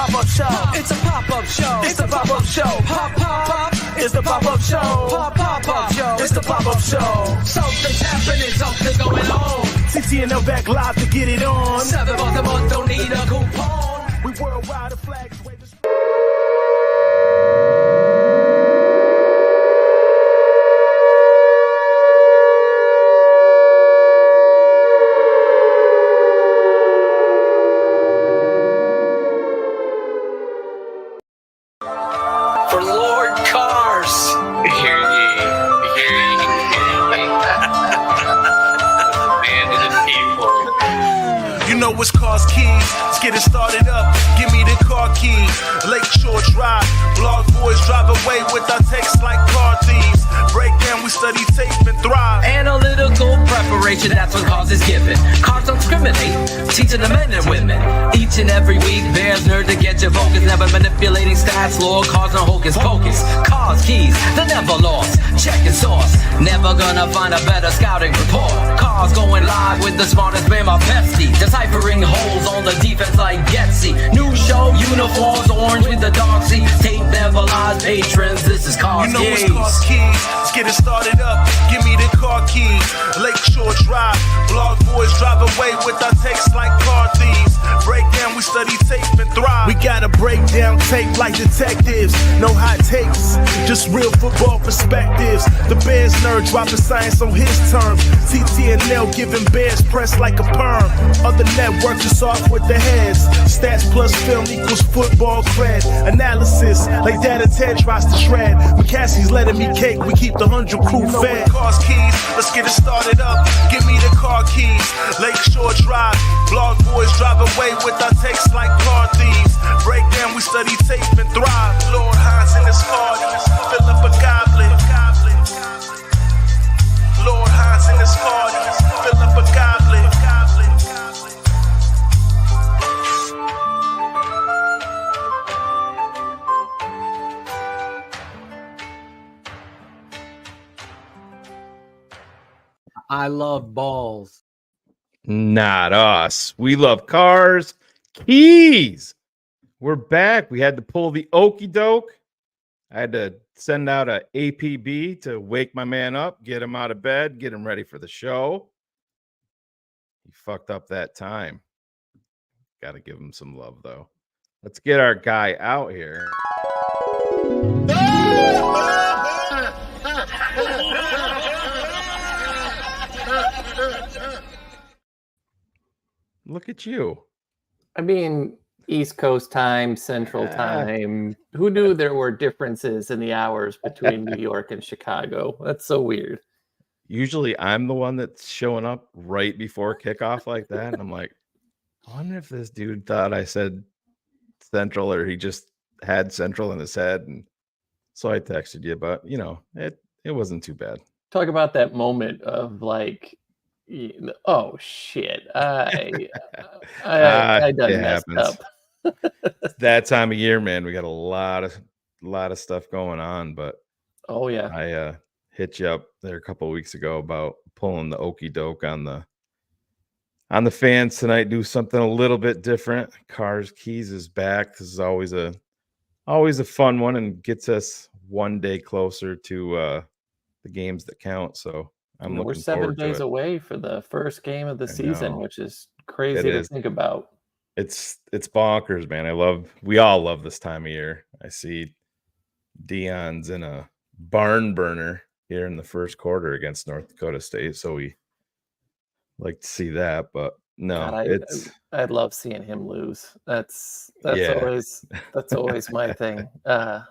pop-up show. It's a pop-up show. It's the pop-up show. Pop, pop, pop. It's the pop-up show. Pop, pop, pop show. It's the pop-up show. Something's happening, something going on. TTNL back live to get it on. $7 a month, don't need a coupon. We worldwide, the flags wave. For Lord Cars. Hear ye. Man to the people. You know it's Cars Keys. Let's get it started up. Give me the car keys. Lakeshore Drive. Blog boys drive away with our takes like car thieves. Break down, we study tape and thrive. Analytical preparation, that's what cars is given. Cars don't discriminate, teaching the men and women. Each and every week, there's nerd to get your focus. Never manipulating stats, lore, cars no hocus pocus. Cars keys, they're never lost. Checking source, never gonna find a better scouting report. Cars going live with the smartest man, my bestie. Deciphering holes on the defense like Getsy. New show, uniforms, orange with the dark sea. Tape never lies, patrons, this is Cars You know Keys. it's Cars Keys. Let's get it started up. Give me the car keys. Lakeshore Drive. Blog boys drive away with our takes like car thieves. Break down, we study tape and thrive. We gotta break down tape like detectives. No hot takes, just real football perspectives. The Bears nerd dropping science on his terms. TTNL giving Bears press like a perm. Other networks are soft with the heads. Stats plus film equals football cred. Analysis like Data 10 tries to shred. McCaskey's letting me cake, we keep the 100 crew fed. Cars keys, let's get it started up. Give me the car keys. Lakeshore Drive. Blog boys drive away with our takes like car thieves. Break down, we study tape and thrive. Lord Hines in his car, fill up a goblet. Lord Hines in his car, fill up a goblet. I love balls. Not us. We love Cars Keys. We're back. We had to pull the okey doke. I had to send out a APB to wake my man up, get him out of bed, get him ready for the show. He fucked up that time. Got to give him some love, though. Let's get our guy out here. Look at you. I mean, East Coast time, Central time. Who knew there were differences in the hours between New York and Chicago? That's so weird. Usually I'm the one that's showing up right before kickoff like that. And I'm like, I wonder if this dude thought I said Central or he just had Central in his head. And so I texted you, but you know, it wasn't too bad. Talk about that moment of like, oh shit, I done messed up. That time of year, man, we got a lot of stuff going on. But oh yeah, I hit you up there a couple of weeks ago about pulling the okey doke on the fans tonight. Do something a little bit different. Cars Keys is back. This is always a fun one and gets us one day closer to the games that count. So we're 7 days away for the first game of the season, which is crazy to think about. It's bonkers, man. We all love this time of year. I see Dion's in a barn burner here in the first quarter against North Dakota State. So we like to see that, but no, God, I'd love seeing him lose. That's always my thing. Can't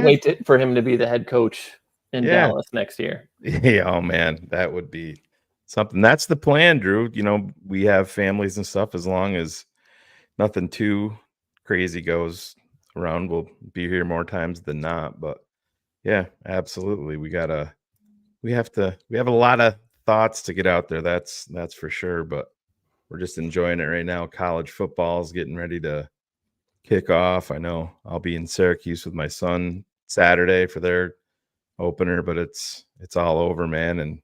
wait for him to be the head coach in Dallas next year. Yeah, oh man, that would be something. That's the plan, Drew. You know, we have families and stuff. As long as nothing too crazy goes around, we'll be here more times than not. But yeah, absolutely. We have a lot of thoughts to get out there. That's for sure. But we're just enjoying it right now. College football is getting ready to kick off. I know I'll be in Syracuse with my son Saturday for their opener, but it's all over, man. And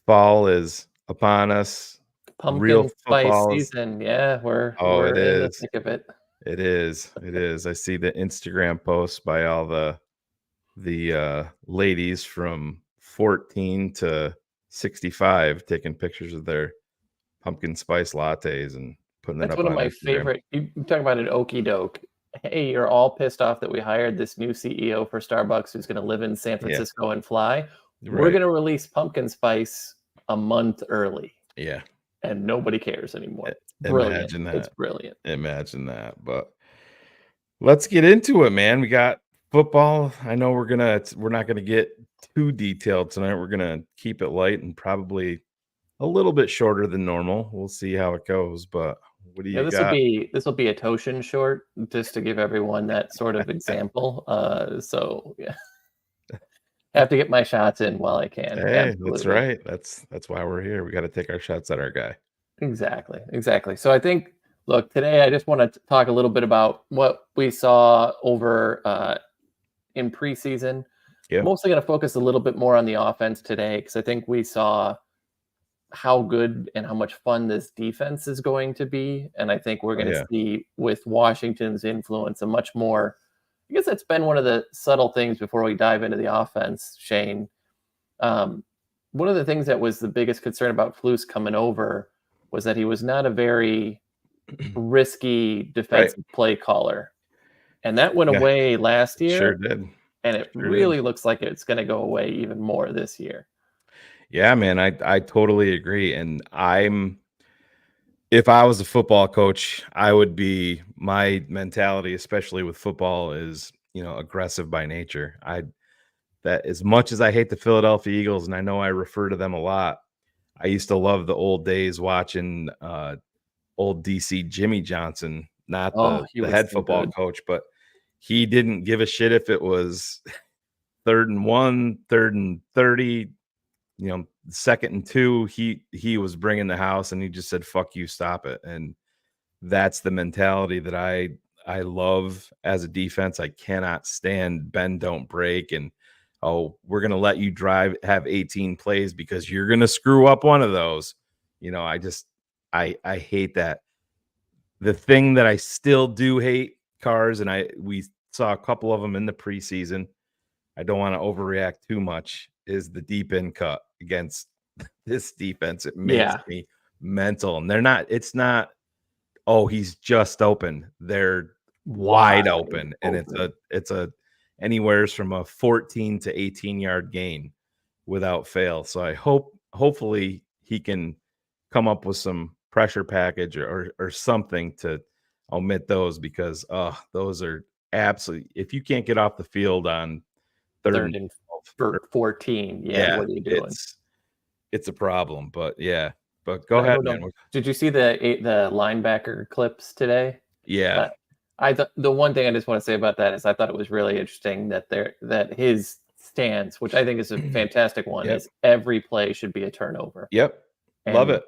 fall is upon us. real Pumpkin spice football is. season. Yeah, we're Oh, we're it in the is. thick of it. It is. It is. I see the Instagram posts by all the ladies from 14 to 65 taking pictures of their pumpkin spice lattes and putting it That's up one of on my Instagram. favorite. You talk about an okey doke. Hey, you're all pissed off that we hired this new CEO for Starbucks who's going to live in San Yeah, Francisco and fly. We're right. going to release pumpkin spice a month early, Yeah. and nobody cares anymore. Brilliant. Imagine It's that. brilliant. Imagine that. But let's get into it, man. We got football. I know we're not gonna get too detailed tonight. We're gonna keep it light and probably a little bit shorter than normal. We'll see how it goes. But what do Yeah, you this will got? be this will be a Toshin short, just to give everyone that sort of example. So yeah, have to get my shots in while I can. Hey, that's Absolutely. right. That's why we're here. We got to take our shots at our guy. Exactly, exactly. So I think, look, today I just want to talk a little bit about what we saw over in preseason. Yeah. Mostly going to focus a little bit more on the offense today because I think we saw how good and how much fun this defense is going to be, and I think we're Oh, going to yeah. see with Washington's influence a much more. I guess that's been one of the subtle things before we dive into the offense, Shane. Um, One of the things that was the biggest concern about Flus coming over was that he was not a very risky Right. defensive play caller. And that went Yeah. away last Sure year, did. and it Sure did. really looks like it's going to go away even more this year. Yeah, man. I totally agree. And if I was a football coach, I would be my mentality, especially with football, is aggressive by nature. That as much as I hate the Philadelphia Eagles, and I know I refer to them a lot, I used to love the old days watching old DC Jimmy Johnson, not Oh, he the was head so football good. coach, but he didn't give a shit if it was 3rd and 1, 3rd and 30, 2nd and 2. He was bringing the house, and he just said, "Fuck you, stop it." And that's the mentality that I love as a defense. I cannot stand bend don't break and we're going to let you have 18 plays because you're going to screw up one of those. I hate that. The thing that I still do hate, Cars, and we saw a couple of them in the preseason. I don't want to overreact too much, is the deep end cut against this defense. It makes Yeah, me mental. And it's not, oh, he's just open. They're wide wide open. And open. it's a anywheres from a 14 to 18-yard gain without fail. So hopefully he can come up with some pressure package or something to omit those, because those are absolutely, if you can't get off the field on 3rd Third and and 12, 14. Yeah, yeah, what are you doing? it's a problem. But yeah, but go No, ahead, no. man. Did you see the linebacker clips today? Yeah. Uh, I thought the one thing I just want to say about that is I thought it was really interesting that his stance, which I think is a fantastic one, Yep. is every play should be a turnover, Yep. Love and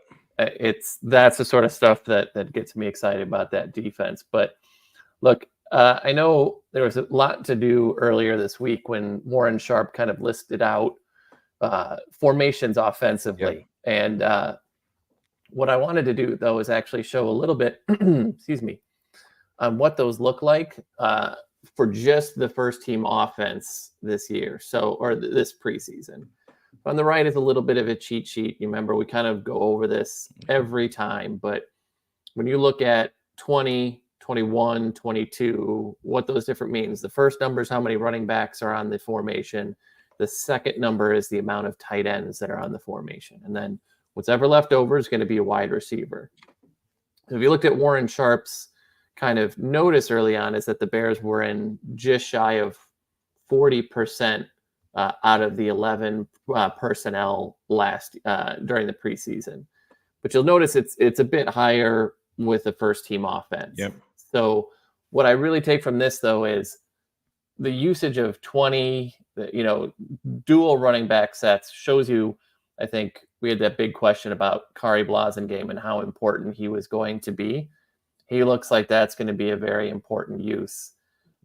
it. that's the sort of stuff that gets me excited about that defense. But look, I know there was a lot to do earlier this week when Warren Sharp kind of listed out formations Yep. offensively, and what I wanted to do though is actually show a little bit, excuse me, on what those look like for just the first team offense this year. So, or this preseason. On the right is a little bit of a cheat sheet. You remember we kind of go over this every time, but when you look at 20, 21, 22, what those different means. The first number is how many running backs are on the formation. The second number is the amount of tight ends that are on the formation. And then what's ever left over is going to be a wide receiver. So if you looked at Warren Sharp's kind of notice early on, is that the Bears were in just shy of 40% out of the 11 personnel last during the preseason. But you'll notice it's a bit higher with the first team offense. Yep. So what I really take from this though is the usage of 20, dual running back sets shows you. I think we had that big question about Kari Blasingame and how important he was going to be. He looks like that's going to be a very important use.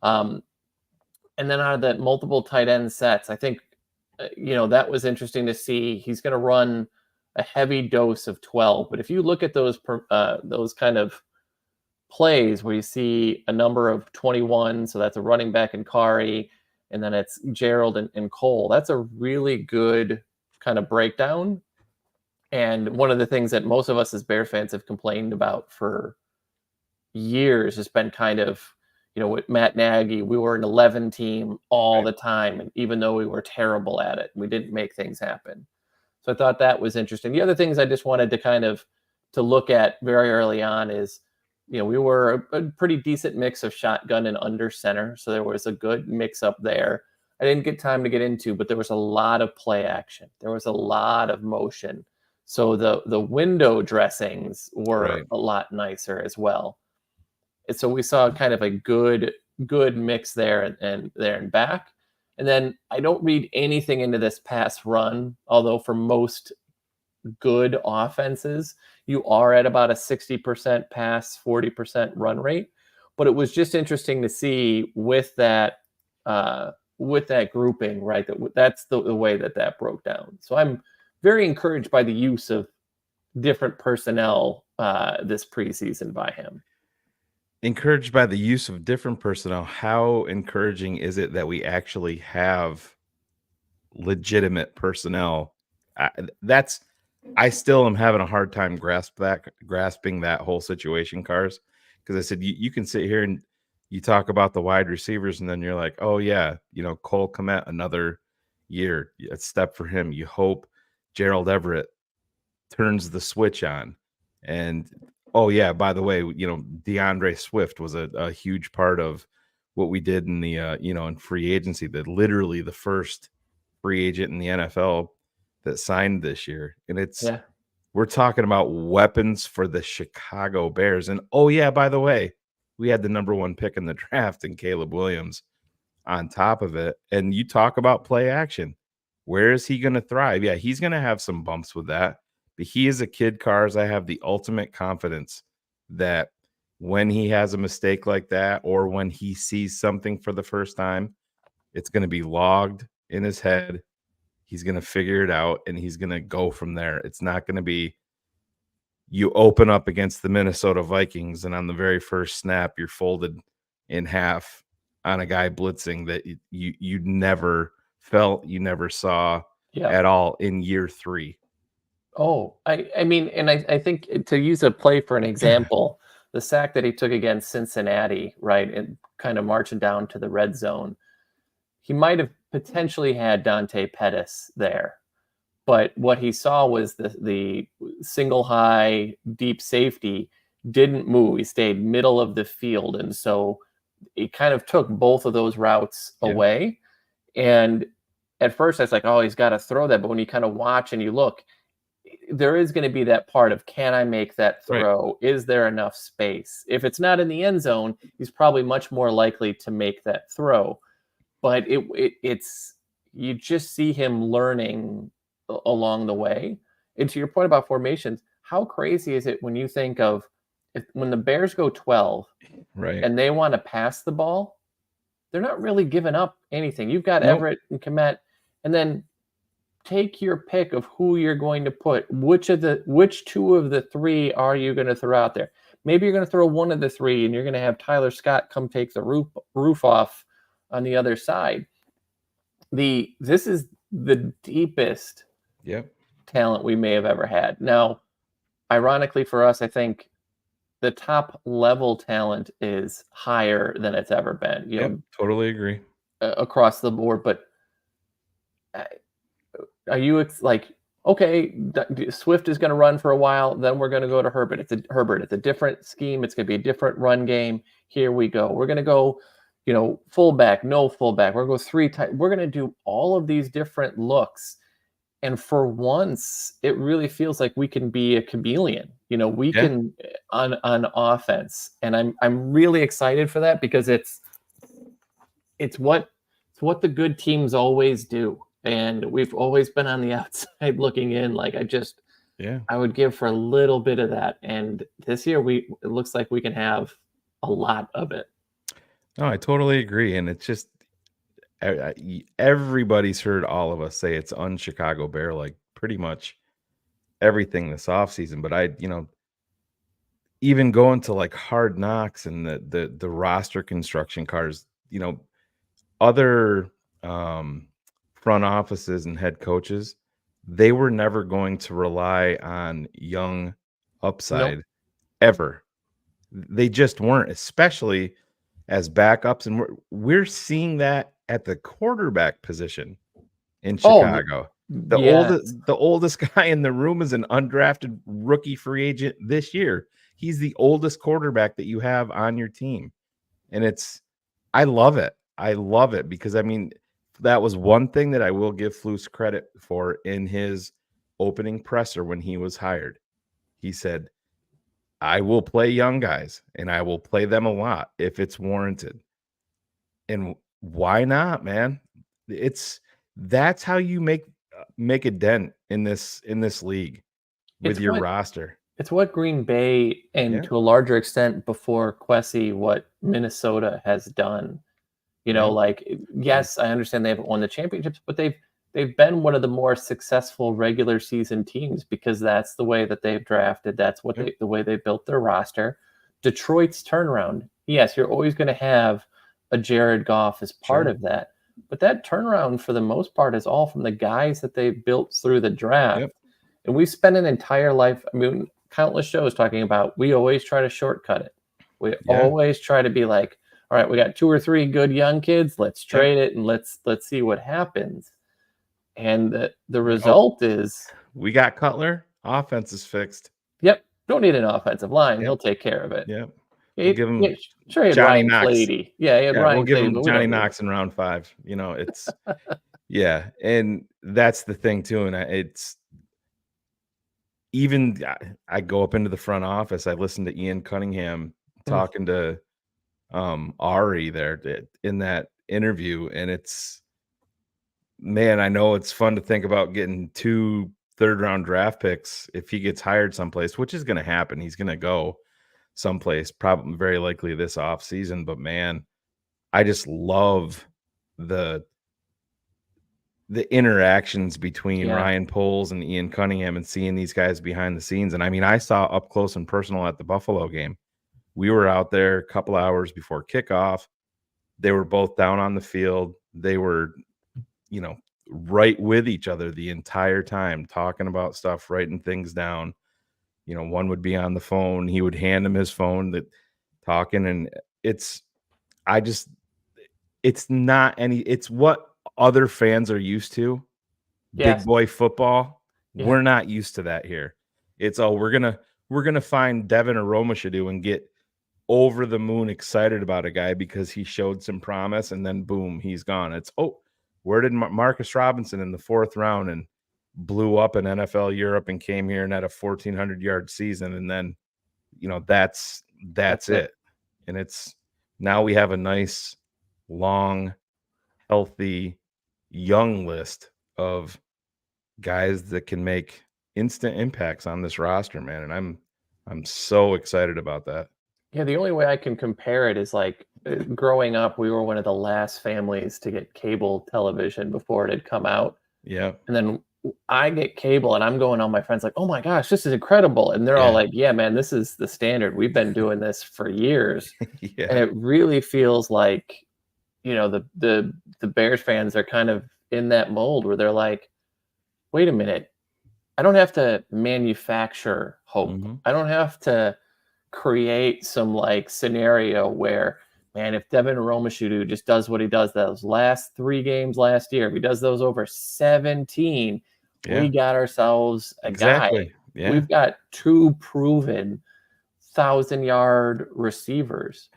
And then out of that multiple tight end sets, I think, that was interesting to see. He's going to run a heavy dose of 12. But if you look at those kind of plays where you see a number of 21, so that's a running back and Kari, and then it's Gerald and Cole, that's a really good kind of breakdown. And one of the things that most of us as Bear fans have complained about for years has been kind of, with Matt Nagy, we were an 11 team all the time. And even though we were terrible at it, we didn't make things happen. So I thought that was interesting. The other things I just wanted to kind of to look at very early on is, we were a pretty decent mix of shotgun and under center. So there was a good mix up there. I didn't get time to get into, but there was a lot of play action. There was a lot of motion. So the window dressings were a lot nicer as well. And so we saw kind of a good mix there and back. And then I don't read anything into this pass run, although for most good offenses, you are at about a 60% pass, 40% run rate. But it was just interesting to see with that grouping, right? That's the way that broke down. So I'm very encouraged by the use of different personnel this preseason by him. Encouraged by the use of different personnel. How encouraging is it that we actually have legitimate personnel? I still am having a hard time grasping that whole situation, Cars, because I said you can sit here and you talk about the wide receivers, and then you're like, oh yeah, Cole Kmet, another year, a step for him. You hope Gerald Everett turns the switch on, and oh yeah, by the way, DeAndre Swift was a huge part of what we did in the in free agency. That literally the first free agent in the NFL that signed this year. And we're talking about weapons for the Chicago Bears. And oh yeah, by the way, we had the number 1 pick in the draft in Caleb Williams on top of it. And you talk about play action. Where is he going to thrive? Yeah, he's going to have some bumps with that. But he is a kid, Cars. I have the ultimate confidence that when he has a mistake like that, or when he sees something for the first time, it's going to be logged in his head. He's going to figure it out, and he's going to go from there. It's not going to be you open up against the Minnesota Vikings, and on the very first snap, you're folded in half on a guy blitzing that you never felt, you never saw at all in year 3. Oh, I mean, and I think to use a play for an example, the sack that he took against Cincinnati, right, and kind of marching down to the red zone, he might have potentially had Dante Pettis there, but what he saw was the single high deep safety didn't move. He stayed middle of the field, and so he kind of took both of those routes away. And at first I was like, oh, he's got to throw that. But when you kind of watch and you look, there is going to be that part of, can I make that throw? Right. Is there enough space? If it's not in the end zone, he's probably much more likely to make that throw. But it's you just see him learning along the way. And to your point about formations, how crazy is it when you think of when the Bears go 12 and they want to pass the ball, they're not really giving up anything. You've got Everett and Kmet, and then take your pick of who you're going to put. Which 2 of the 3 are you going to throw out there? Maybe you're going to throw one of the 3, and you're going to have Tyler Scott come take the roof off on the other side. This is the deepest talent we may have ever had. Now, ironically for us, I think the top level talent is higher than it's ever been. Totally agree. Across the board. But are you like, okay, Swift is going to run for a while, then we're going to go to Herbert. It's a different scheme. It's going to be a different run game. Here we go. We're going to go, fullback, no fullback. We're going to go 3 tight. We're going to do all of these different looks. And for once, it really feels like we can be a chameleon. We can on offense. And I'm really excited for that, because it's what the good teams always do. And we've always been on the outside looking in. Like I would give for a little bit of that. And this year it looks like we can have a lot of it. No, I totally agree. And it's just, everybody's heard all of us say it's un-Chicago Bear, like pretty much everything this offseason, but even going to like Hard Knocks and the roster construction cars, other front offices and head coaches, they were never going to rely on young upside Nope. ever. They just weren't, especially as backups, and we're seeing that at the quarterback position in Chicago. Yes. The oldest guy in the room is an undrafted rookie free agent this year. He's the oldest quarterback that you have on your team. And I love it. I love it because that was one thing that I will give Flus credit for in his opening presser when he was hired. He said, I will play young guys and I will play them a lot if it's warranted. And why not, man? That's how you make a dent in this league with your roster. It's what Green Bay and to a larger extent before Quessy, what Minnesota has done. Yes, I understand they haven't won the championships, but they've been one of the more successful regular season teams because that's the way that they've drafted. That's what the way they built their roster. Detroit's turnaround. Yes, you're always going to have a Jared Goff as part of that, but that turnaround for the most part is all from the guys that they built through the draft. Yep. And we spent an entire life, countless shows talking about, we always try to shortcut it. We always try to be like, all right, we got 2 or 3 good young kids. Let's trade it and let's see what happens. And the result is we got Cutler. Offense is fixed. Yep. Don't need an offensive line. He'll take care of it. Yep. We'll give him he had Johnny Ryan Knox. Clady. Yeah, he had Ryan we'll give Clady, him Johnny Knox in round 5. It's and that's the thing too. And it's even I go up into the front office. I listen to Ian Cunningham talking to Ari there in that interview, and it's, man, I know it's fun to think about getting 2 third-round draft picks if he gets hired someplace, which is going to happen. He's going to go someplace, probably very likely this offseason. But man, I just love the interactions between Ryan Poles and Ian Cunningham and seeing these guys behind the scenes. And I saw up close and personal at the Buffalo game. We were out there a couple hours before kickoff. They were both down on the field. They were, right with each other the entire time, talking about stuff, writing things down. One would be on the phone. He would hand him his phone, talking. And it's what other fans are used to. Big boy football. We're not used to that here. It's we're gonna find Devin Aromashodu and get over the moon excited about a guy because he showed some promise, and then boom, he's gone. It's where did Marcus Robinson in the 4th round and blew up in NFL Europe and came here and had a 1,400-yard season, and then that's it. And it's now we have a nice, long, healthy, young list of guys that can make instant impacts on this roster, man. And I'm so excited about that. Yeah, the only way I can compare it is like growing up, we were one of the last families to get cable television before it had come out. Yeah. And then I get cable and I'm going on my friends like, oh my gosh, this is incredible. And they're all like, yeah, man, this is the standard. We've been doing this for years. And it really feels like, the Bears fans are kind of in that mold where they're like, wait a minute, I don't have to manufacture hope. I don't have to create some scenario where, man, if Devin Aromashodu just does what he does those last 3 games last year, if he does those over 17, we got ourselves a guy. Yeah. We've got 2 proven 1,000-yard receivers.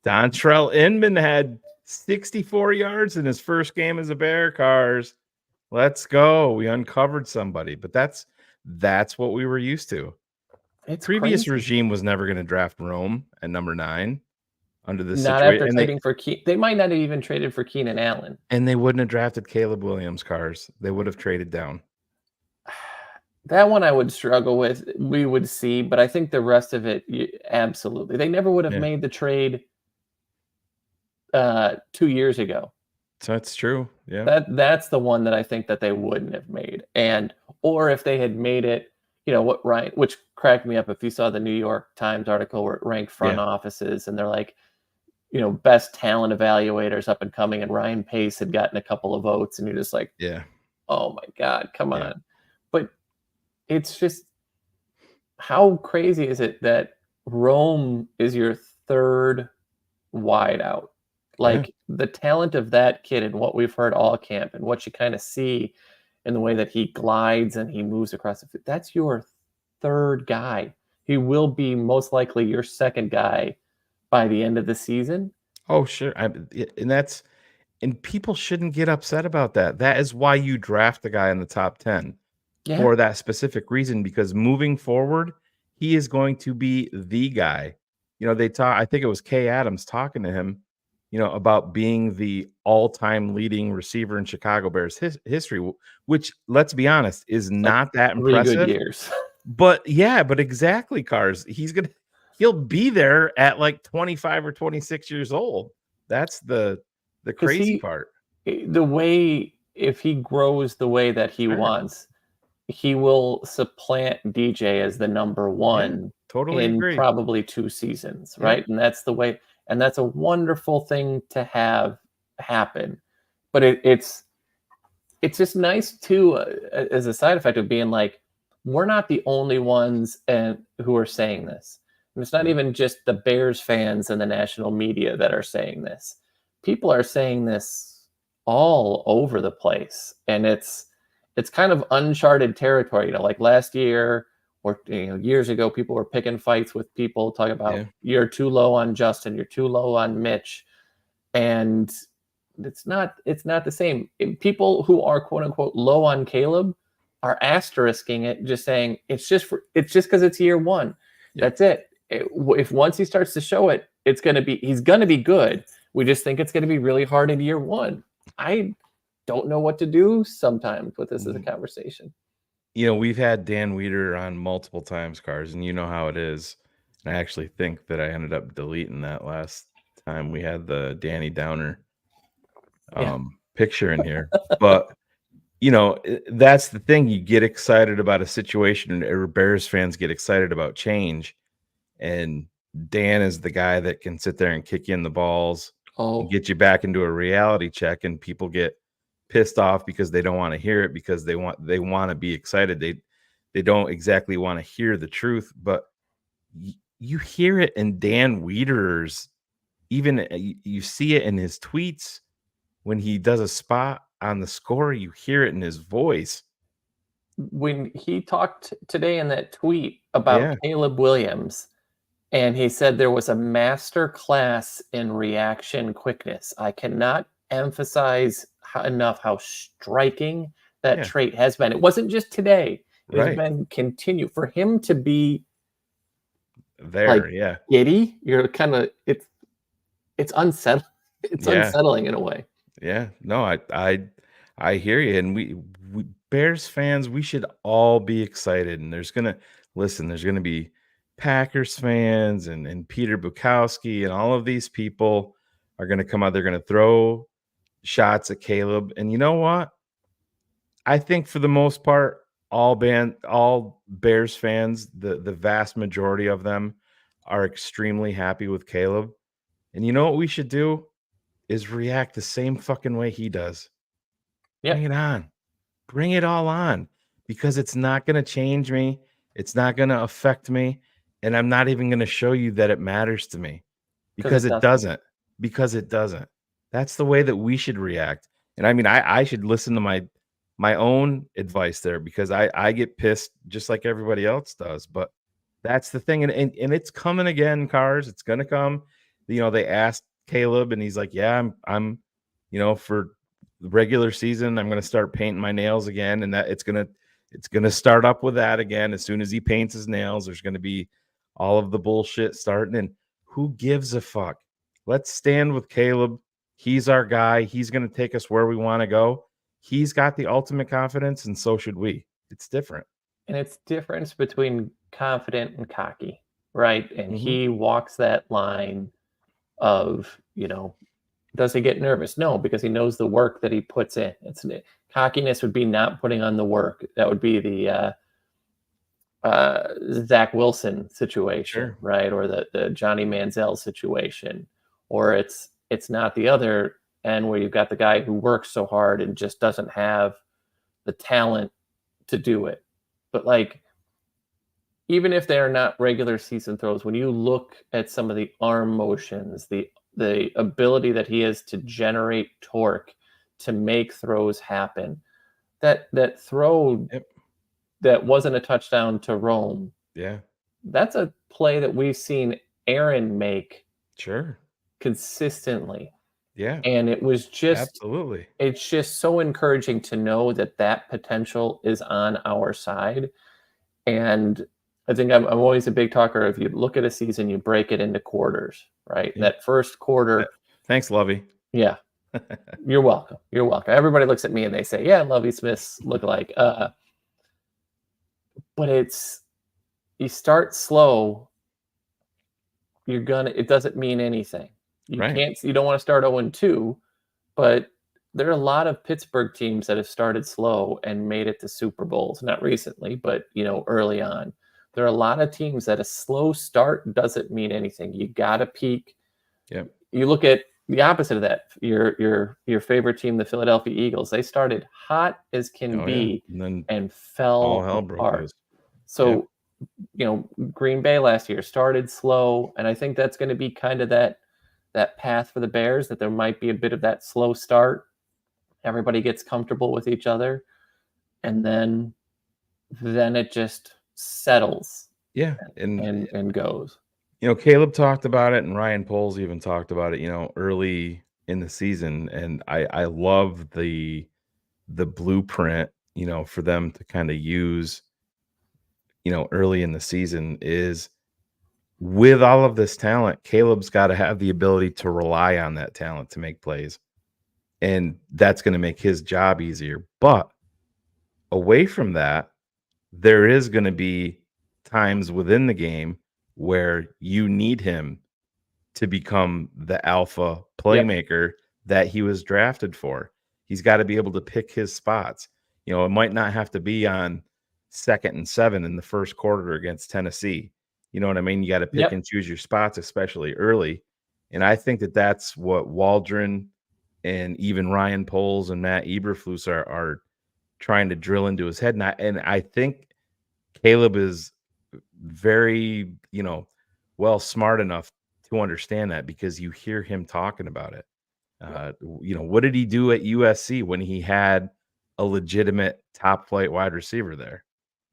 Dontrell Inman had 64 yards in his first game as a Bear. Cars. Let's go. We uncovered somebody, but that's what we were used to. Previous regime was never going to draft Rome at number 9 under this not situation. After trading for they might not have even traded for Keenan Allen. And they wouldn't have drafted Caleb Williams. Cars. They would have traded down. That one I would struggle with. We would see, but I think the rest of it, absolutely. They never would have made the trade 2 years ago. That's true. Yeah. That's the one that I think that they wouldn't have made. And or if they had made it, what Ryan, which cracked me up if you saw the New York Times article where it ranked front Yeah. offices and they're like, best talent evaluators up and coming, and Ryan Pace had gotten a couple of votes, and you're just like, Yeah. oh my God, come Yeah. on. But it's just, how crazy is it that Rome is your third wideout? Like the talent of that kid and what we've heard all camp and what you kind of see in the way that he glides and he moves across the field, that's your third guy. He will be most likely your second guy by the end of the season. Oh, sure. And people shouldn't get upset about that. That is why you draft the guy in the top 10 Yeah. for that specific reason, because moving forward, he is going to be the guy. I think it was Kay Adams talking to him, about being the all-time leading receiver in Chicago Bears history, which, let's be honest, is not that 3 good impressive. years. But exactly, Cars. He'll be there at like 25 or 26 years old. That's the crazy part. If he grows the way that he Sure. wants, he will supplant DJ as the number one Totally in agree. probably 2 seasons, Yeah. right? And that's the way, and that's a wonderful thing to have happen. But it's just nice too, as a side effect of being like, we're not the only ones who are saying this. And it's not Yeah. even just the Bears fans and the national media that are saying this. People are saying this all over the place, and it's kind of uncharted territory. Like last year or years ago, people were picking fights with people talking about you're too low on Justin, you're too low on Mitch, and it's not the same. People who are quote unquote low on Caleb are asterisking it, just saying it's just because it's year one. Yeah. That's it. If once he starts to show it, he's going to be good. We just think it's going to be really hard in year one. I don't know what to do sometimes with this as a conversation. We've had Dan Weeder on multiple times, Cars, and you know how it is. And I actually think that I ended up deleting that last time we had the Danny Downer picture in here. But that's the thing. You get excited about a situation, and Bears fans get excited about change. And Dan is the guy that can sit there and kick you in the balls and get you back into a reality check. And people get pissed off because they don't want to hear it, because they want to be excited. They don't exactly want to hear the truth, but you hear it in Dan Weeder's, even you see it in his tweets when he does a spot on the score. You hear it in his voice. When he talked today in that tweet about Caleb Williams, and he said there was a master class in reaction quickness. I cannot emphasize enough how striking that trait has been. It wasn't just today. It's been continued. For him to be there, giddy, you're kind of, it's unsettling. It's unsettling in a way. Yeah, no, I hear you. And we Bears fans, we should all be excited. And there's gonna be Packers fans and Peter Bukowski and all of these people are gonna come out. They're gonna throw shots at Caleb. And you know what? I think for the most part, all Bears fans, the vast majority of them are extremely happy with Caleb. And you know what we should do is react the same fucking way he does. Bring it on. Bring it all on, because it's not going to change me. It's not going to affect me. And I'm not even going to show you that it matters to me, because it doesn't. Because it doesn't. That's the way that we should react. And I mean, I should listen to my own advice there, because I get pissed just like everybody else does. But that's the thing. And it's coming again, Cars. It's going to come. They asked Caleb and he's like, yeah, I'm for the regular season, I'm going to start painting my nails again. And that it's going to start up with that again. As soon as he paints his nails, there's going to be all of the bullshit starting. And who gives a fuck? Let's stand with Caleb. He's our guy. He's going to take us where we want to go. He's got the ultimate confidence, and so should we. It's different. And it's difference between confident and cocky, right? And he walks that line of, Does he get nervous? No, because he knows the work that he puts in. Cockiness would be not putting on the work. That would be the Zach Wilson situation, Sure. right? Or the Johnny Manziel situation. Or it's not the other end where you've got the guy who works so hard and just doesn't have the talent to do it. But like, even if they are not regular season throws, when you look at some of the arm motions, the ability that he has to generate torque to make throws happen, that throw Yep. that wasn't a touchdown to Rome, Yeah. that's a play that we've seen Aaron make Sure. consistently. Yeah. And it's just so encouraging to know that potential is on our side. And I think I'm always a big talker. If you look at a season, you break it into quarters, right? Yeah. That first quarter. Thanks, Lovey. Yeah. You're welcome. You're welcome. Everybody looks at me and they say, yeah, Lovey Smiths look like. But you start slow, it doesn't mean anything. You don't want to start 0-2, but there are a lot of Pittsburgh teams that have started slow and made it to Super Bowls. Not recently, but early on. There are a lot of teams that a slow start doesn't mean anything. You got to peak. Yep. You look at the opposite of that. Your favorite team, the Philadelphia Eagles. They started hot as can be, and then and fell all hell broke apart. loose. So, Green Bay last year started slow, and I think that's going to be kind of that path for the Bears. That there might be a bit of that slow start. Everybody gets comfortable with each other, and then it just settles. Yeah, and goes. Caleb talked about it, and Ryan Poles even talked about it. Early in the season, and I love the blueprint. For them to kind of use. Early in the season is with all of this talent, Caleb's got to have the ability to rely on that talent to make plays. And that's going to make his job easier. But away from that, there is going to be times within the game where you need him to become the alpha playmaker that he was drafted for. He's got to be able to pick his spots. It might not have to be on 2nd and 7 in the first quarter against Tennessee. You know what I mean? You got to pick and choose your spots, especially early. And I think that that's what Waldron and even Ryan Poles and Matt Eberflus are trying to drill into his head. And I think Caleb is very, smart enough to understand that, because you hear him talking about it. What did he do at USC when he had a legitimate top flight wide receiver there?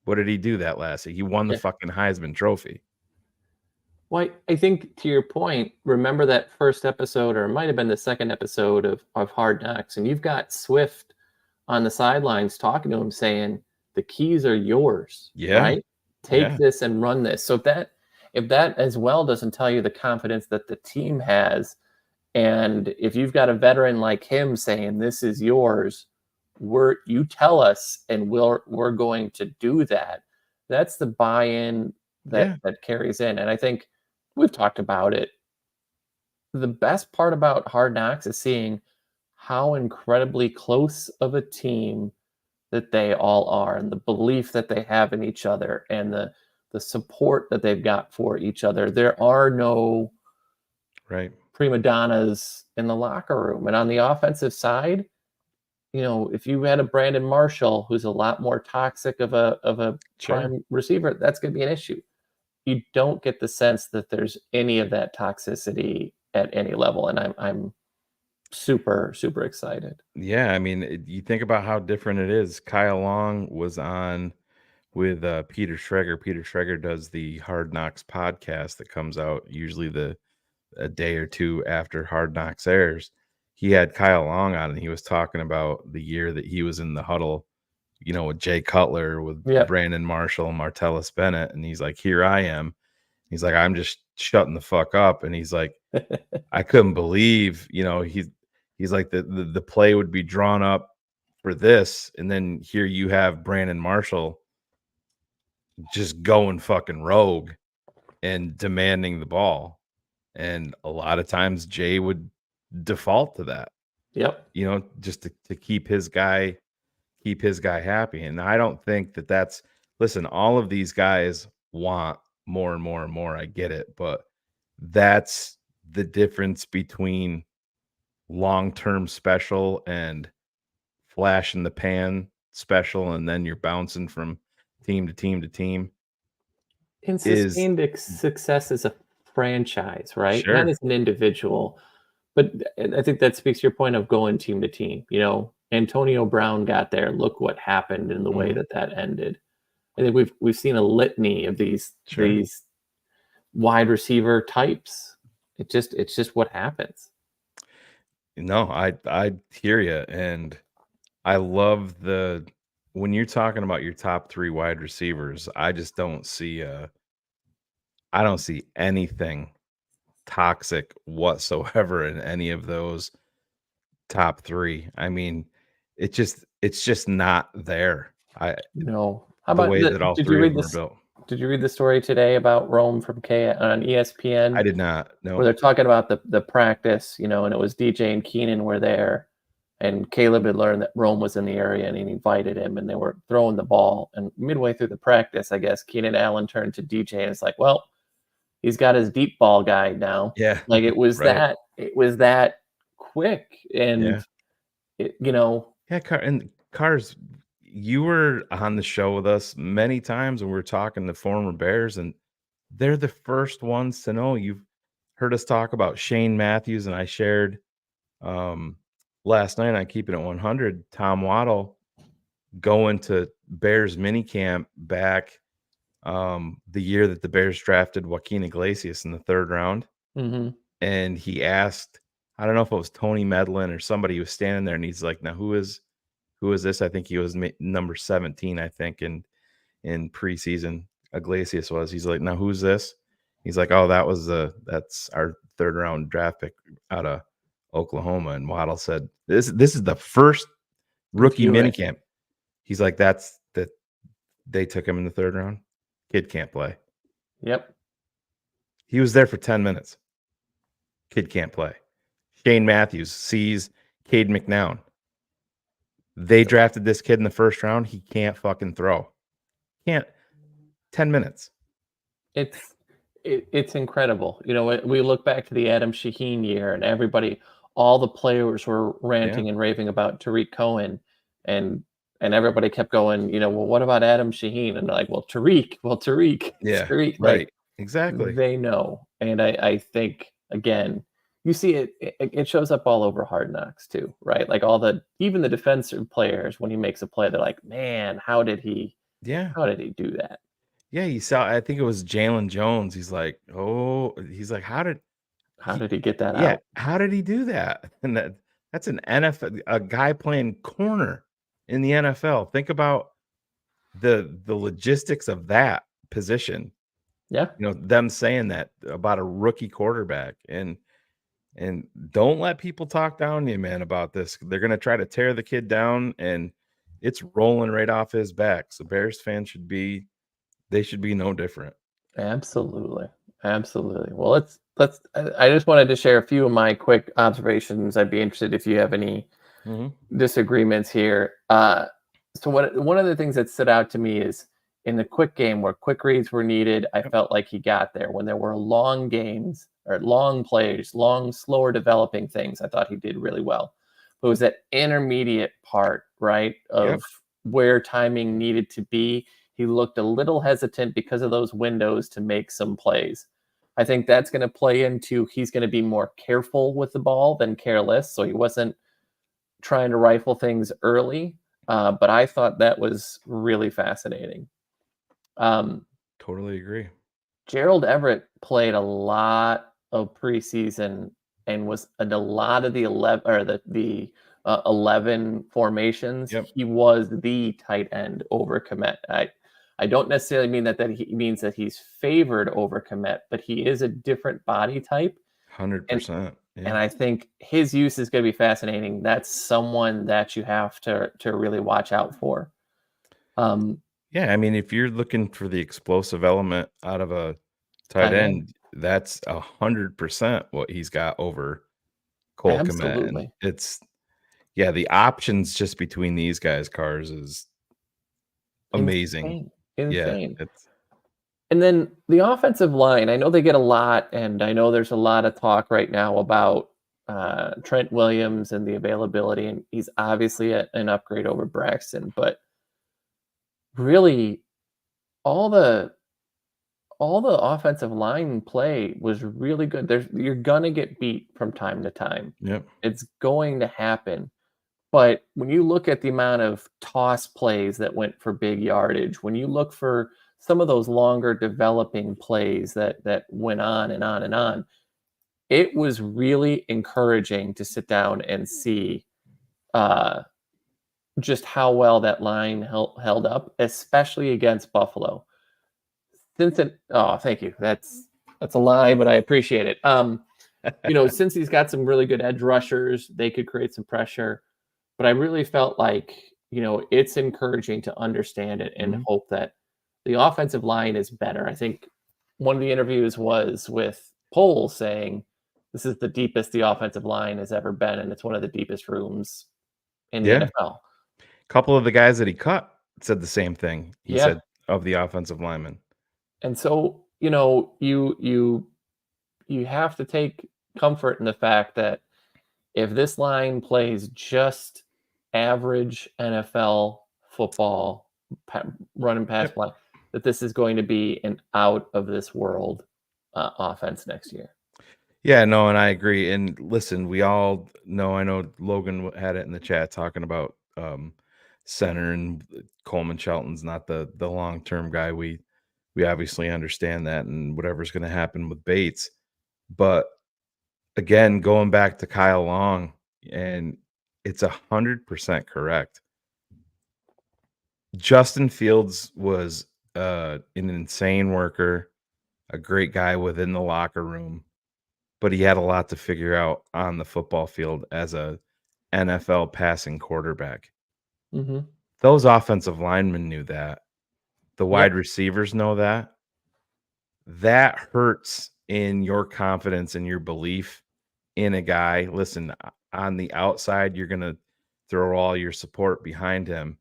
What did he do that last year? He won the fucking Heisman Trophy. Well, I think to your point, remember that first episode, or it might have been the second episode of Hard Knocks, and you've got Swift on the sidelines talking to him saying, the keys are yours. Yeah. Right? Take this and run this. So if that as well doesn't tell you the confidence that the team has, and if you've got a veteran like him saying, this is yours, you tell us and we're going to do that. That's the buy-in that carries in. And I think we've talked about it. The best part about Hard Knocks is seeing how incredibly close of a team that they all are, and the belief that they have in each other, and the support that they've got for each other. There are no prima donnas in the locker room. And on the offensive side, if you had a Brandon Marshall who's a lot more toxic of a prime receiver, that's going to be an issue. You don't get the sense that there's any of that toxicity at any level, and I'm super, super excited. Yeah, I mean, you think about how different it is. Kyle Long was on with Peter Schreger. Peter Schreger does the Hard Knocks podcast that comes out usually a day or two after Hard Knocks airs. He had Kyle Long on, and he was talking about the year that he was in the huddle, with Jay Cutler, with Brandon Marshall, and Martellus Bennett. And he's like, here I am. He's like, I'm just shutting the fuck up. And he's like, I couldn't believe, he's like, the play would be drawn up for this. And then here you have Brandon Marshall just going fucking rogue and demanding the ball. And a lot of times Jay would default to that, Yep. you know, just to keep his guy happy. And I don't think that's listen, all of these guys want more and more and more. I get it, but that's the difference between long-term special and flash in the pan special, and then you're bouncing from team to team to team And is sustained success as a franchise, right? Not sure. as an individual. But I think that speaks to your point of going team to team. You know, Antonio Brown got there. Look what happened in the way Mhm. that ended. I think we've seen a litany of Sure. these wide receiver types. It's just what happens. No, I hear you, and I love when you're talking about your top 3 wide receivers, I just don't see I don't see anything toxic whatsoever in any of those top 3. I mean, it's just not there. No. How The about way that all 3 of them are built. did you read the story today about Rome from K on I ESPN did not. where No. they're talking about the practice, you know, and it was DJ and Keenan were there and Caleb had learned that Rome was in the area and he invited him and they were throwing the ball and midway through the practice, I guess Keenan Allen turned to DJ and it's like, well, he's got his deep ball guy now. Yeah. Like Right. it was that quick Yeah. and it, you know, Yeah, Cars, you were on the show with us many times, and we were talking to former Bears, and they're the first ones to know. You've heard us talk about Shane Matthews, and I shared um, last night on Keeping It 100, Tom Waddle going to Bears minicamp back the year that the Bears drafted Joaquin Iglesias in the 3rd round, mhm, and he asked, I don't know if it was Tony Medlin or somebody who was standing there, and he's like, "Now who is this?" I think he was number 17, I think, in preseason. Iglesias was. He's like, "Now who's this?" He's like, "Oh, that's our 3rd round draft pick out of Oklahoma." And Waddle said, "This is the first rookie view it. minicamp." He's like, "That's that they took him in the 3rd round. Kid can't play." Yep. He was there for 10 minutes. Kid can't play. Shane Matthews sees Cade McNown. They drafted this kid in the 1st round. He can't fucking throw. Can't 10 minutes. It's incredible. You know, we look back to the Adam Shaheen year, and all the players were Yeah. ranting and raving about Tariq Cohen, and everybody kept going. You know, well, what about Adam Shaheen? And they're like, well, Tariq, Yeah. Tariq. Like Right. Exactly. they know, and I think again, you see it shows up all over Hard Knocks too, right? Like even the defensive players when he makes a play, they're like, man, Yeah. how did he do that? Yeah. You saw, I think it was Jalen Jones. He's like, "Oh," he's like, "How did How he, did he get that yeah, out? how did he do that?" And that's an NFL, a guy playing corner in the NFL. Think about the logistics of that position. Yeah. You know, them saying that about a rookie quarterback. And don't let people talk down to you, man, about this. They're gonna try to tear the kid down, and it's rolling right off his back. So Bears fans should be no different. Absolutely. Absolutely. Well, I just wanted to share a few of my quick observations. I'd be interested if you have any Mhm. disagreements here. So one of the things that stood out to me is in the quick game where quick reads were needed, I Yep. felt like he got there. When there were long games or long plays, long, slower developing things, I thought he did really well. But it was that intermediate part, right, of Yep. where timing needed to be. He looked a little hesitant because of those windows to make some plays. I think that's going to play into he's going to be more careful with the ball than careless. So he wasn't trying to rifle things early. But I thought that was really fascinating. Um, Totally agree. Gerald Everett played a lot of preseason and was in a lot of the 11 or the 11 formations. Yep. He was the tight end over Komet. I don't necessarily mean that he means that he's favored over Komet, but he is a different body type. And 100%. and Yeah. I think his use is going to be fascinating. That's someone that you have to really watch out for. Um, Yeah, I mean, if you're looking for the explosive element out of a tight Tight end. end, that's 100% what he's got over Cole Kmet. Absolutely. And it's the options just between these guys' cars is amazing. Insane. It's And then the offensive line, I know they get a lot, and I know there's a lot of talk right now about Trent Williams and the availability, and he's obviously an upgrade over Braxton, but really all the offensive line play was really good. You're gonna get beat from time to time. yep. It's going to happen. But when you look at the amount of toss plays that went for big yardage, when you look for some of those longer developing plays that went on and on and on, it was really encouraging to sit down and see just how well that line held up, especially against Buffalo. Oh, thank you. That's a lie, but I appreciate it. Since he's got some really good edge rushers, they could create some pressure. But I really felt like, it's encouraging to understand it and hope that the offensive line is better. I think one of the interviews was with Pohl saying this is the deepest the offensive line has ever been, and it's one of the deepest rooms in the NFL. A couple of the guys that he cut said the same thing. He Yeah. said of the offensive linemen. And so, you have to take comfort in the fact that if this line plays just average NFL football, running past play, that this is going to be an out of this world offense next year. Yeah, no, and I agree. And listen, we all know, I know Logan had it in the chat talking about center, and Coleman Shelton's not the long-term guy. We obviously understand that, and whatever's going to happen with Bates. But again, going back to Kyle Long, and it's 100% correct. Justin Fields was an insane worker, a great guy within the locker room, but he had a lot to figure out on the football field as a NFL passing quarterback. Mm-hmm. Those offensive linemen knew that. The wide receivers know that. That hurts in your confidence and your belief in a guy. Listen, on the outside, you're going to throw all your support behind him,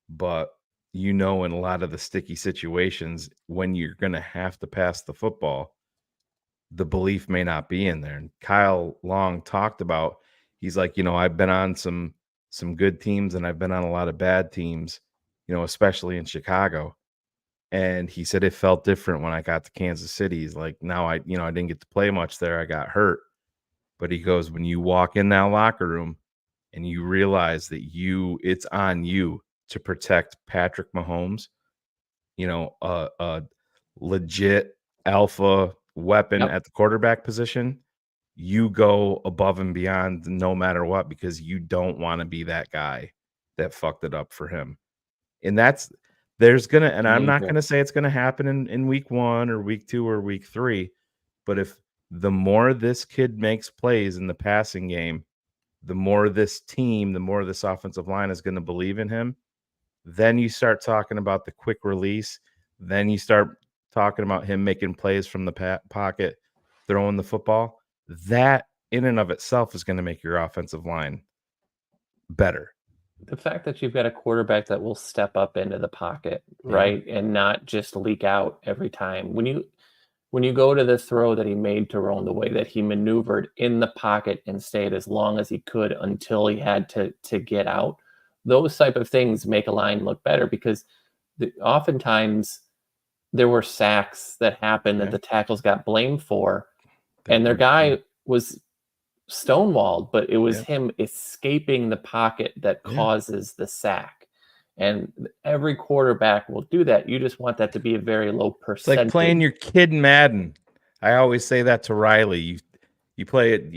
but in a lot of the sticky situations, when you're going to have to pass the football, the belief may not be in there. And Kyle Long talked about, he's like, I've been on some good teams, and I've been on a lot of bad teams, especially in Chicago. And he said it felt different when I got to Kansas City. He's like, now I didn't get to play much there. I got hurt. But he goes, when you walk in that locker room and you realize that it's on you to protect Patrick Mahomes, a legit alpha weapon at the quarterback position, you go above and beyond no matter what, because you don't want to be that guy that fucked it up for him. And I'm not going to say it's going to happen in week 1 or week 2 or week 3, but if the more this kid makes plays in the passing game, the more this offensive line is going to believe in him. Then you start talking about the quick release. Then you start talking about him making plays from the pocket, throwing the football. That in and of itself is going to make your offensive line better. The fact that you've got a quarterback that will step up into the pocket, right, and not just leak out every time. When you go to the throw that he made to Tyrone, the way that he maneuvered in the pocket and stayed as long as he could until he had to get out, those type of things make a line look better, because oftentimes there were sacks that happened that the tackles got blamed for, and their guy was stonewalled, but it was him escaping the pocket that causes the sack. And every quarterback will do that. You just want that to be a very low percentage. It's like playing your kid in Madden. I always say that to Riley. You play it,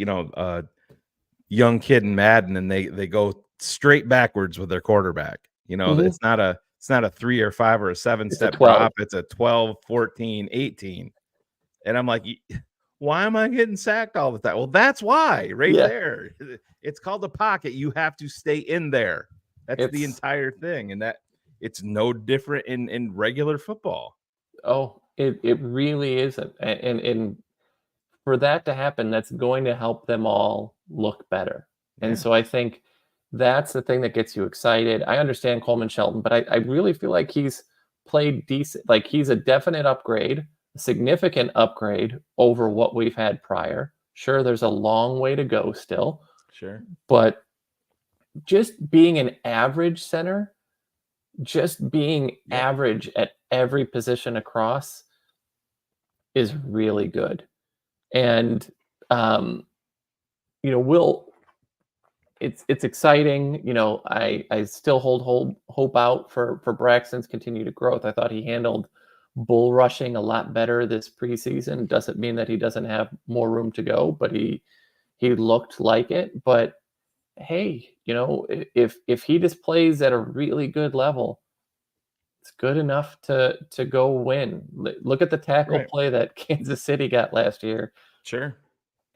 young kid in Madden, and they go straight backwards with their quarterback. It's not a 3 or 5 or a 7-step drop. It's a 12, 14, 18. And I'm like, why am I getting sacked all the time? Well, that's why there. It's called a pocket. You have to stay in there. That's the entire thing. And that it's no different in regular football. Oh, it really isn't. And for that to happen, that's going to help them all look better. Yeah. And so I think that's the thing that gets you excited. I understand Coleman Shelton, but I really feel like he's played decent. Like he's a definite upgrade, a significant upgrade over what we've had prior. Sure, there's a long way to go still, Sure. but just being an average center, just being Yeah. average at every position across is really good. And you know, it's exciting. You know, I still hold hope out for Braxton's continued growth. I thought he handled bull rushing a lot better this preseason. Doesn't mean that he doesn't have more room to go, but he looked like it. But hey, you know, if he just plays at a really good level, it's good enough to go win. Look at the tackle Right. play that Kansas City got last year, Sure.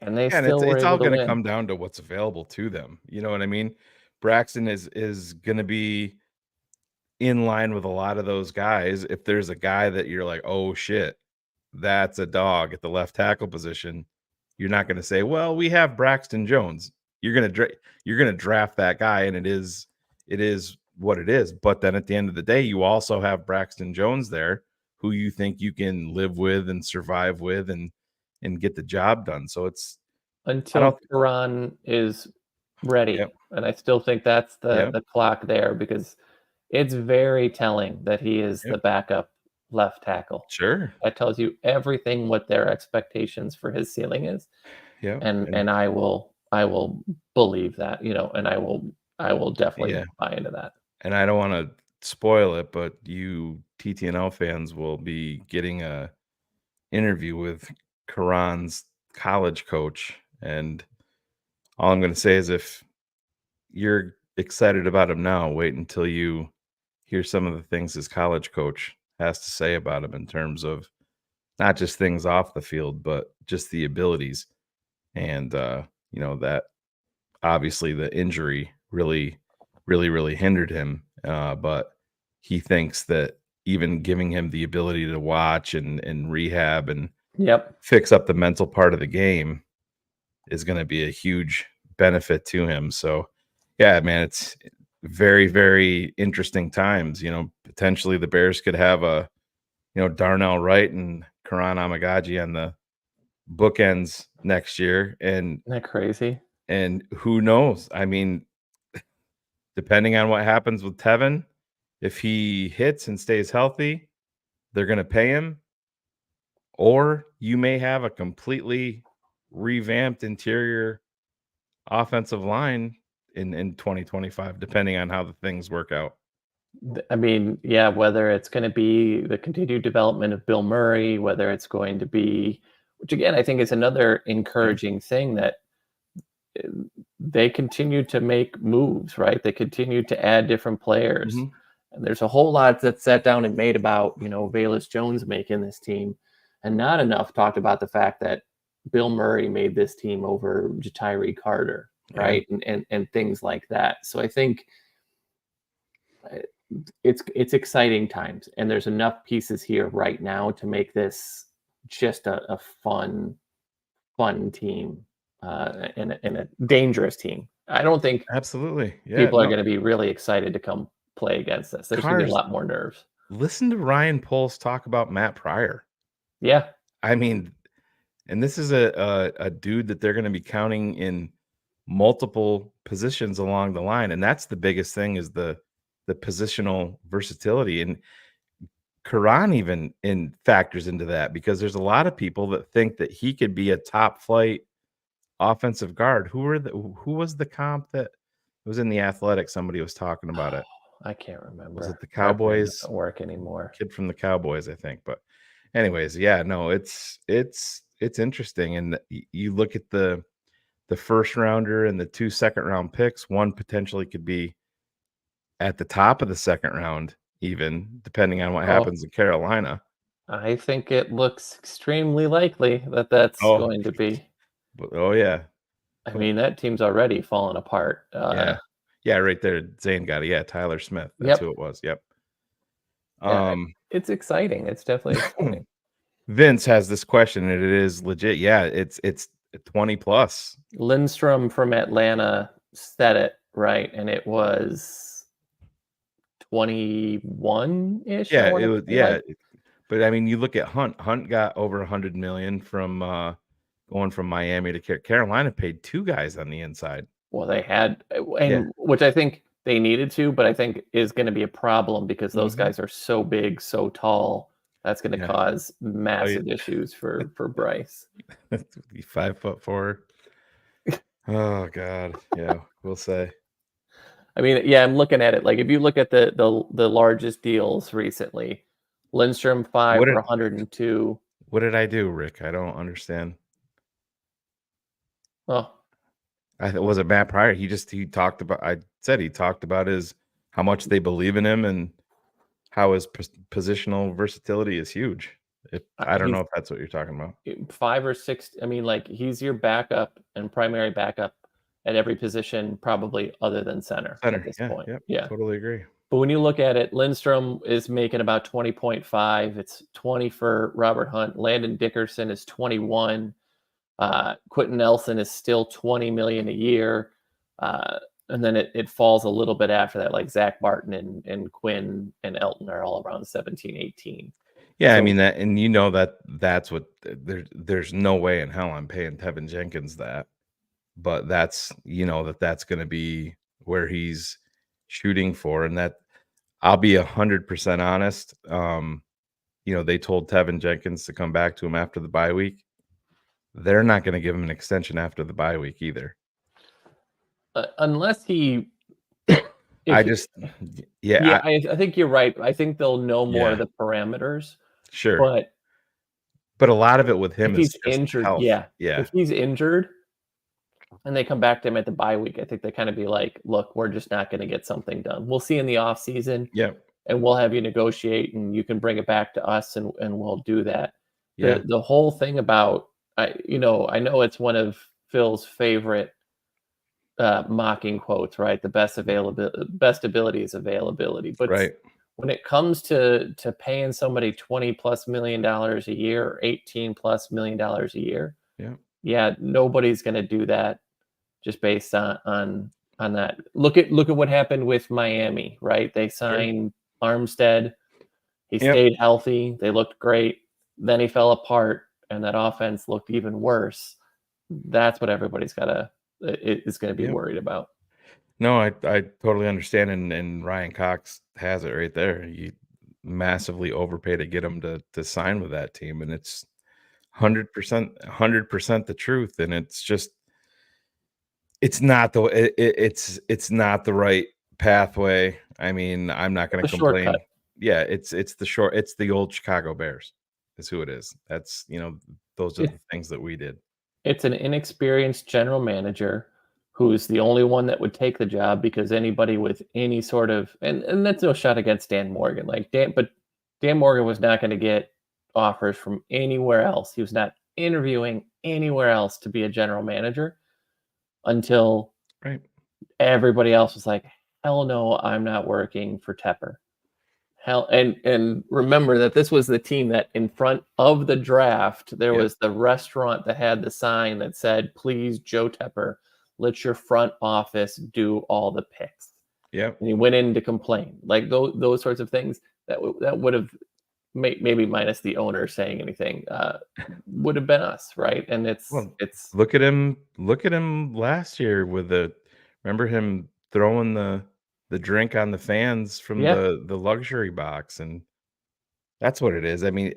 and they Yeah, and still were it's all able to going to win. come down to what's available to them. You know what I mean? Braxton is going to be in line with a lot of those guys. If there's a guy that you're like, oh shit, that's a dog at the left tackle position, you're not going to say, well, we have Braxton Jones. You're gonna draft that guy, and it is what it is. But then at the end of the day, you also have Braxton Jones there, who you think you can live with and survive with, and get the job done. So I Until don't. Quran is ready, Yep. and I still think that's Yep. the clock there because it's very telling that he is the Yep. backup left tackle. Sure. That tells you everything what their expectations for his ceiling is, Yep. and I will believe that, you know, and I will definitely Yeah. buy into that. And I don't want to spoil it, but you TTNL fans will be getting a interview with Karan's college coach. And all I'm going to say is, if you're excited about him now, wait until you hear some of the things his college coach has to say about him in terms of not just things off the field, but just the abilities. And, that obviously the injury really hindered him. But he thinks that even giving him the ability to watch and rehab and Yep. fix up the mental part of the game is going to be a huge benefit to him. So, yeah, man, it's very, very interesting times. Potentially the Bears could have Darnell Wright and Karan Amagaji on the bookends next year. Isn't that crazy? And who knows? I mean, depending on what happens with Tevin, if he hits and stays healthy, they're going to pay him. Or you may have a completely revamped interior offensive line in 2025, depending on how the things work out. I mean, yeah, whether it's going to be the continued development of Bill Murray, whether it's going to be, which again, I think is another encouraging thing, that they continue to make moves, right? They continue to add different players. Mhm. And there's a whole lot that's sat down and made about, Velus Jones making this team, and not enough talked about the fact that Bill Murray made this team over Jatiri Carter, right? And things like that. So I think it's exciting times, and there's enough pieces here right now to make this just a fun team, and a dangerous team. I don't think Absolutely. Yeah. people are No, going to be really excited to come play against us. There's going to be a Cars, lot more nerves. listen to Ryan Poles talk about Matt Pryor. Yeah, I mean, and this is a dude that they're going to be counting in multiple positions along the line, and that's the biggest thing, is the positional versatility. And Karan even factors into that, because there's a lot of people that think that he could be a top flight offensive guard. Who was the comp that was in the Athletic? Somebody was talking about it. I can't remember. Was it the My brain Cowboys? doesn't work anymore. Kid from the Cowboys, I think. But anyways, yeah, no, it's interesting. And you look at the first rounder and the 2 second-round picks, one potentially could be at the top of the second round, even depending on what happens in Carolina. I think it looks extremely likely that that's Oh, going to be. oh yeah. I mean, that team's already fallen apart. Yeah, right there. Zane got it. Yeah, Tyler Smith. That's Yep. who it was. Yep. Yeah, it's exciting. It's definitely exciting. Vince has this question, and it is legit. Yeah, it's 20 plus. Lindstrom from Atlanta said it right, and it was 21-ish. Yeah, it was. Yeah, but I mean, you look at Hunt. Hunt got over 100 million from going from Miami to Carolina. Paid 2 guys on the inside. Well, they had, Yeah. and which I think they needed to, but I think is going to be a problem because those guys are so big, so tall. That's going to Yeah. cause massive issues for Bryce. 5'4". Oh God, yeah, we'll say. I mean, yeah, I'm looking at it. Like if you look at the largest deals recently, Lindstrom 5 What for did- 102. What did I do, Rick? I don't understand. Oh, Was it Matt Pryor? He talked about. I said he talked about how much they believe in him and how his positional versatility is huge. I don't know if that's what you're talking about. 5 or 6. I mean, like he's your backup and primary backup at every position, probably other than center at this point. Yeah, totally agree. But when you look at it, Lindstrom is making about 20.5. It's 20 for Robert Hunt. Landon Dickerson is 21. Quentin Nelson is still 20 million a year. And then it falls a little bit after that, like Zach Barton and Quinn and Elton are all around 17, 18. Yeah, so, I mean that, and you know that's what there's no way in hell I'm paying Tevin Jenkins that, but that's that's going to be where he's shooting for, and that I'll be 100% honest. They told Tevin Jenkins to come back to him after the bye week. They're not going to give him an extension after the bye week either, unless he. I think you're right. I think they'll know more of the parameters. Sure, but a lot of it with him is he's injured. Health. Yeah. If he's injured and they come back to him at the bye week, I think they kind of be like, look, we're just not going to get something done. We'll see in the off season. Yeah. And we'll have you negotiate and you can bring it back to us and we'll do that. Yeah. The whole thing about, I know it's one of Phil's favorite mocking quotes, right? The best ability is availability. But right. When it comes to paying somebody $20+ million a year or $18+ million a year, yeah, nobody's going to do that just based on that. Look at what happened with Miami, right? They signed Armstead. He stayed healthy. They looked great. Then he fell apart, and that offense looked even worse. That's what everybody's is going to be worried about. No, I totally understand, and Ryan Cox has it right there. You massively overpay to get him to sign with that team, and it's 100% the truth. And it's just it's not the right pathway. I mean, I'm not going to complain. Shortcut. Yeah, it's the old Chicago Bears is who it is. That's those are the things that we did. It's an inexperienced general manager who's the only one that would take the job, because anybody with any sort of and that's no shot against Dan Morgan. But Dan Morgan was not going to get offers from anywhere else. He was not interviewing anywhere else to be a general manager until everybody else was like, hell no, I'm not working for Tepper. Hell, and remember that this was the team that in front of the draft, there was the restaurant that had the sign that said, please, Joe Tepper, let your front office do all the picks. Yeah. And he went in to complain. Like those sorts of things that would have maybe minus the owner saying anything would have been us, right? And it's look at him last year with remember him throwing the drink on the fans from the luxury box, and that's what it is. I mean,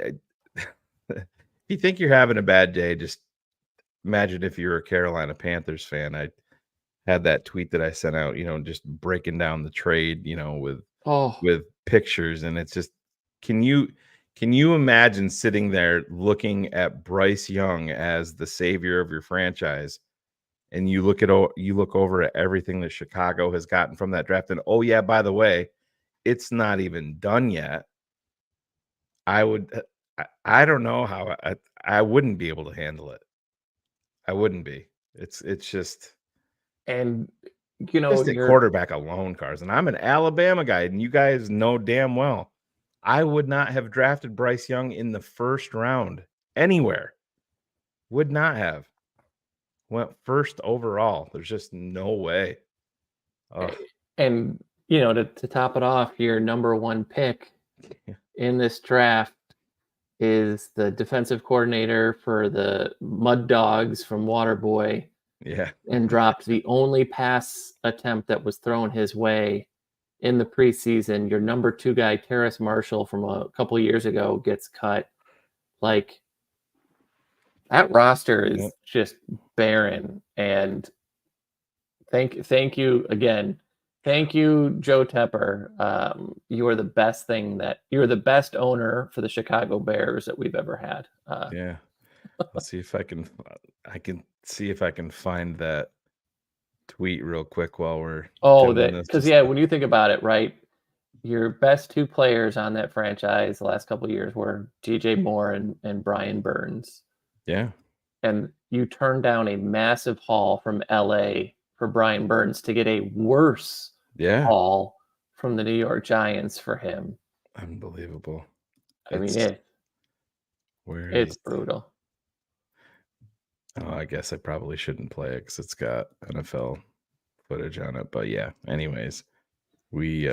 if you think you're having a bad day, just imagine if you're a Carolina Panthers fan. I had that tweet that I sent out, just breaking down the trade, with pictures, and it's just, can you imagine sitting there looking at Bryce Young as the savior of your franchise, and you look over at everything that Chicago has gotten from that draft, and by the way, it's not even done yet. I don't know how I wouldn't be able to handle it. I wouldn't be. It's just, and just a quarterback alone, Carson. I'm an Alabama guy, and you guys know damn well I would not have drafted Bryce Young in the first round anywhere. Would not have. went first overall. There's just no way. Ugh. And, you know, to top it off, your number one pick in this draft is the defensive coordinator for the Mud Dogs from Waterboy, Yeah. and dropped the only pass attempt that was thrown his way in the preseason. Your number 2 guy, Terrace Marshall, from a couple years ago, gets cut. Like, that roster is just barren. And thank you again. Thank you, Joe Tepper. You are the best you're the best owner for the Chicago Bears that we've ever had. Yeah. Let's see if I can see if I can find that tweet real quick while we're doing this. Because when you think about it, right, your best 2 players on that franchise the last couple of years were DJ Moore and Brian Burns. Yeah. And you turned down a massive haul from LA for Brian Burns to get a worse haul from the New York Giants for him. Unbelievable. I mean, it's brutal. Oh, I guess I probably shouldn't play it because it's got NFL footage on it. But yeah, anyways, we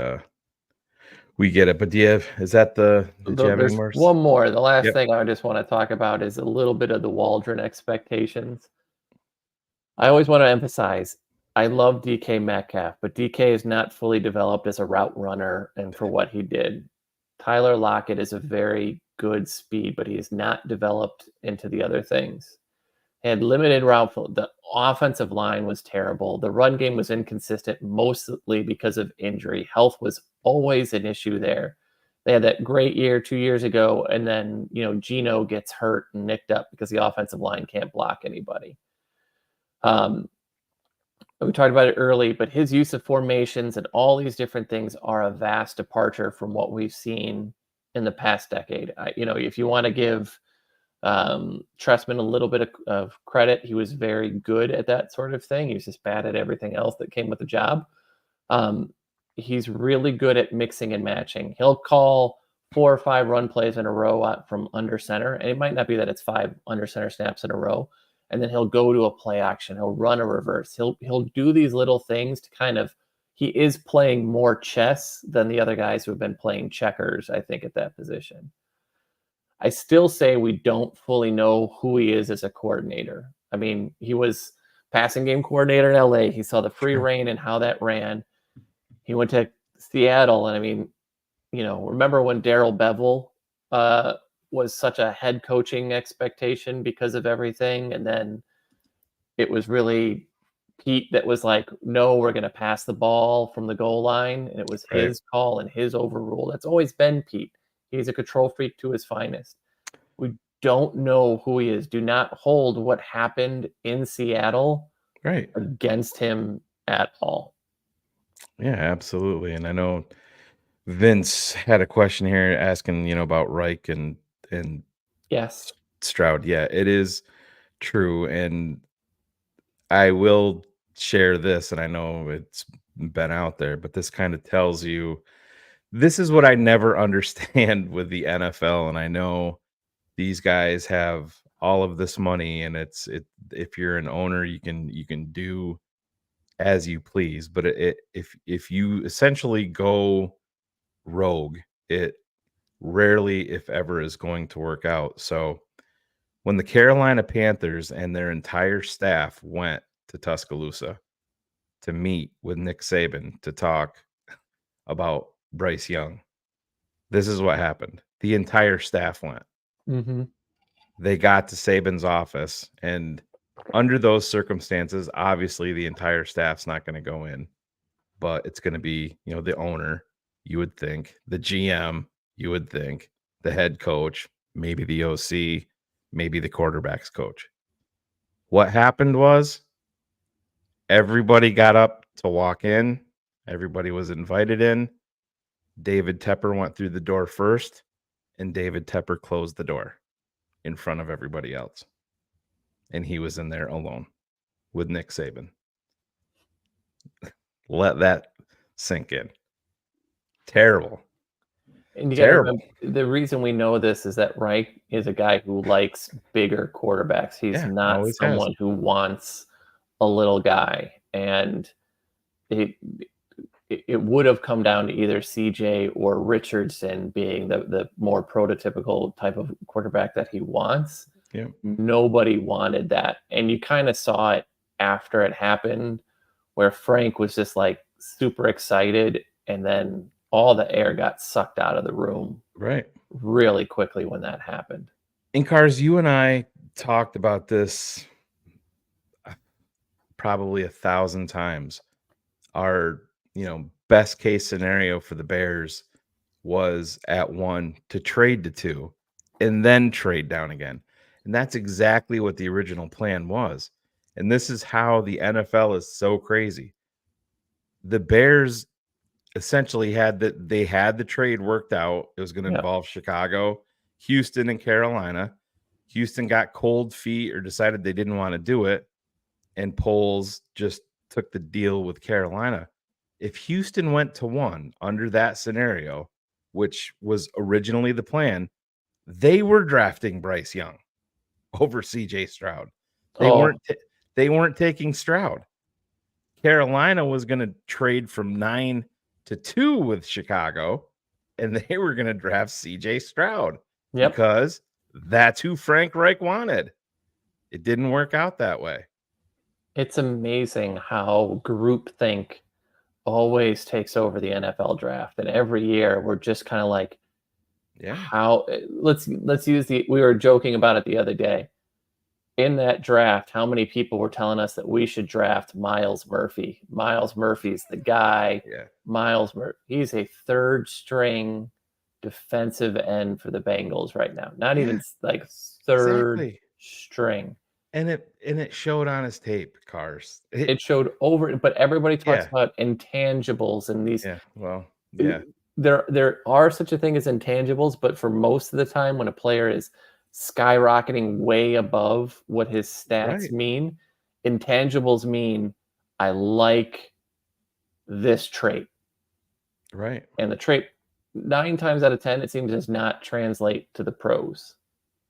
get it. But did you have any more? One more. The last thing I just want to talk about is a little bit of the Waldron expectations. I always want to emphasize, I love DK Metcalf, but DK is not fully developed as a route runner and for what he did. Tyler Lockett is a very good speed, but he is not developed into the other things. He had limited route. The offensive line was terrible. The run game was inconsistent, mostly because of injury. Health was always an issue there. They had that great year 2 years ago, and then, you know, Geno gets hurt and nicked up because the offensive line can't block anybody. We talked about it early, but his use of formations and all these different things are a vast departure from what we've seen in the past decade. If you want to give Trestman a little bit of credit, he was very good at that sort of thing. He was just bad at everything else that came with the job. He's really good at mixing and matching. He'll call 4 or 5 run plays in a row from under center, and it might not be that it's 5 under center snaps in a row, and then he'll go to a play action. He'll run a reverse. He'll do these little things to kind of, he is playing more chess than the other guys who have been playing checkers, I think, at that position. I still say we don't fully know who he is as a coordinator. I mean, he was passing game coordinator in LA. He saw the free reign and how that ran. He went to Seattle, and I mean, you know, remember when Darrell Bevell was such a head coaching expectation because of everything, and then it was really Pete that was like, no, we're going to pass the ball from the goal line, and it was his call and his overrule. That's always been Pete. He's a control freak to his finest. We don't know who he is. Do not hold what happened in Seattle against him at all. Yeah, absolutely. And I know Vince had a question here asking, you know, about Reich and yes, Stroud. Yeah, it is true. And I will share this, and I know it's been out there, but this kind of tells you, this is what I never understand with the NFL. And I know these guys have all of this money, and if you're an owner, you can do as you please. But if you essentially go rogue, it rarely, if ever, is going to work out. So when the Carolina Panthers and their entire staff went to Tuscaloosa to meet with Nick Saban to talk about Bryce Young, this is what happened. The entire staff went. Mm-hmm. They got to Saban's office, and under those circumstances, obviously the entire staff's not going to go in, but it's going to be, you know, the owner, you would think, the GM, you would think, the head coach, maybe the OC, maybe the quarterback's coach. What happened was everybody got up to walk in. Everybody was invited in. David Tepper went through the door first, and David Tepper closed the door in front of everybody else. And he was in there alone with Nick Saban. Let that sink in. Terrible. And you gotta remember, the reason we know this is that Reich is a guy who likes bigger quarterbacks. He's not someone who wants a little guy, and it would have come down to either CJ or Richardson being the more prototypical type of quarterback that he wants. Yeah. Nobody wanted that. And you kind of saw it after it happened, where Frank was just like super excited, and then all the air got sucked out of the room Right. really quickly when that happened. And Cars, you and I talked about this probably 1,000 times. Our, best case scenario for the Bears was at 1 to trade to 2 and then trade down again. And that's exactly what the original plan was. And this is how the NFL is so crazy. The Bears essentially had the trade worked out. It was going to Yep. involve Chicago, Houston, and Carolina. Houston got cold feet or decided they didn't want to do it, and Poles just took the deal with Carolina. If Houston went to 1 under that scenario, which was originally the plan, they were drafting Bryce Young over CJ Stroud. They weren't taking Stroud. Carolina was going to trade from 9 to 2 with Chicago, and they were going to draft CJ Stroud because that's who Frank Reich wanted. It didn't work out that way. It's amazing how groupthink always takes over the NFL draft, and every year we're just kind of like, how? Let's use we were joking about it the other day. In that draft, how many people were telling us that we should draft Miles Murphy? Miles Murphy's the guy. Yeah. Miles Murphy. He's a third string defensive end for the Bengals right now. Not even like third string. And it showed on his tape, Cars. It showed over, but everybody talks about intangibles and these. Yeah. Well, yeah. There are such a thing as intangibles, but for most of the time when a player is skyrocketing way above what his stats mean, intangibles mean I like this trait. Right. And the trait 9 times out of 10, it seems, does not translate to the pros.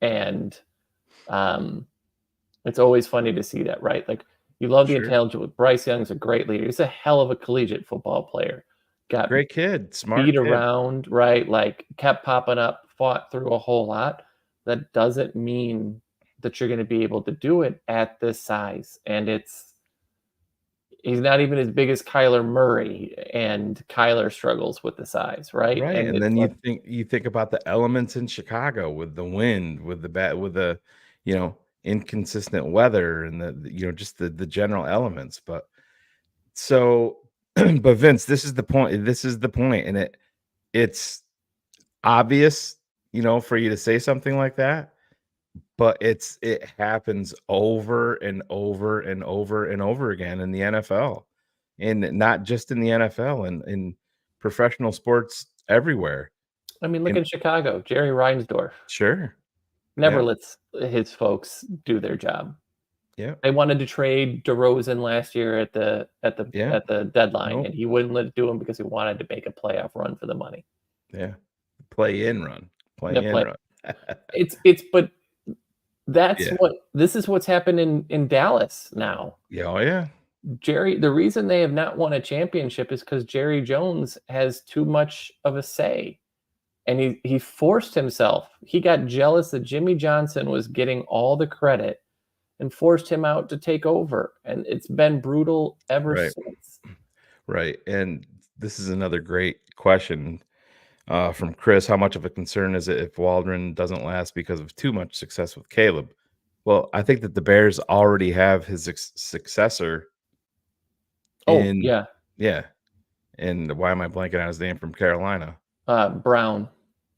And it's always funny to see that, right? Like, you love the intangible. Bryce Young's a great leader. He's a hell of a collegiate football player. Got great kid, smart beat kid. around, right? Like, kept popping up, fought through a whole lot. That doesn't mean that you're going to be able to do it at this size. And he's not even as big as Kyler Murray, and Kyler struggles with the size, right? Right. And then you think about the elements in Chicago with the wind, with the inconsistent weather, and the just the general elements. But so but Vince, this is the point. And it's obvious, for you to say something like that, but it happens over and over and over and over again in the NFL, and not just in the NFL, and in professional sports everywhere. I mean, look in Chicago, Jerry Reinsdorf. Sure. Never lets his folks do their job. Yeah. They wanted to trade DeRozan last year at the deadline, and he wouldn't let it do him because he wanted to make a playoff run for the money. Yeah. Play in run. But this is what's happened in Dallas now. Yeah. Oh yeah. The reason they have not won a championship is because Jerry Jones has too much of a say. And he forced himself. He got jealous that Jimmy Johnson was getting all the credit and forced him out to take over. And it's been brutal ever since. Right. And this is another great question from Chris. How much of a concern is it if Waldron doesn't last because of too much success with Caleb? Well, I think that the Bears already have his successor. Yeah. And why am I blanking on his name from Carolina? Brown.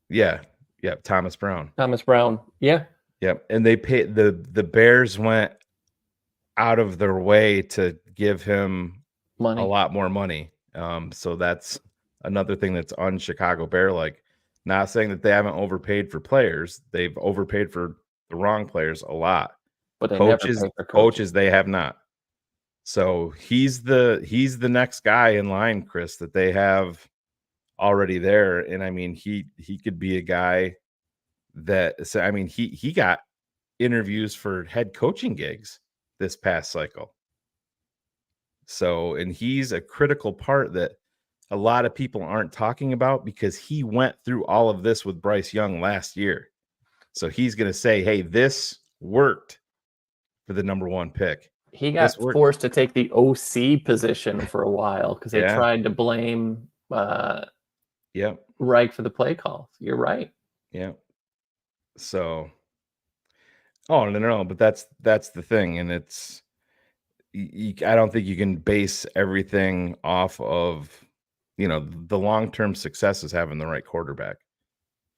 Yeah. Thomas Brown. Yeah. Yep. And they paid the Bears went out of their way to give him money, a lot more money. So that's another thing that's un-Chicago Bear like. Not saying that they haven't overpaid for players. They've overpaid for the wrong players a lot. But they coaches they have not. So he's the next guy in line, Chris, that they have already there. And I mean, he could be a guy that, so I mean, he got interviews for head coaching gigs this past cycle. So, and he's a critical part that a lot of people aren't talking about because he went through all of this with Bryce Young last year. So he's going to say, hey, this worked for the number 1 pick. He got forced to take the OC position for a while because they tried to blame Reich for the play call. You're right. Yeah. So, no, but that's the thing. And it's, I don't think you can base everything off of, the long-term success is having the right quarterback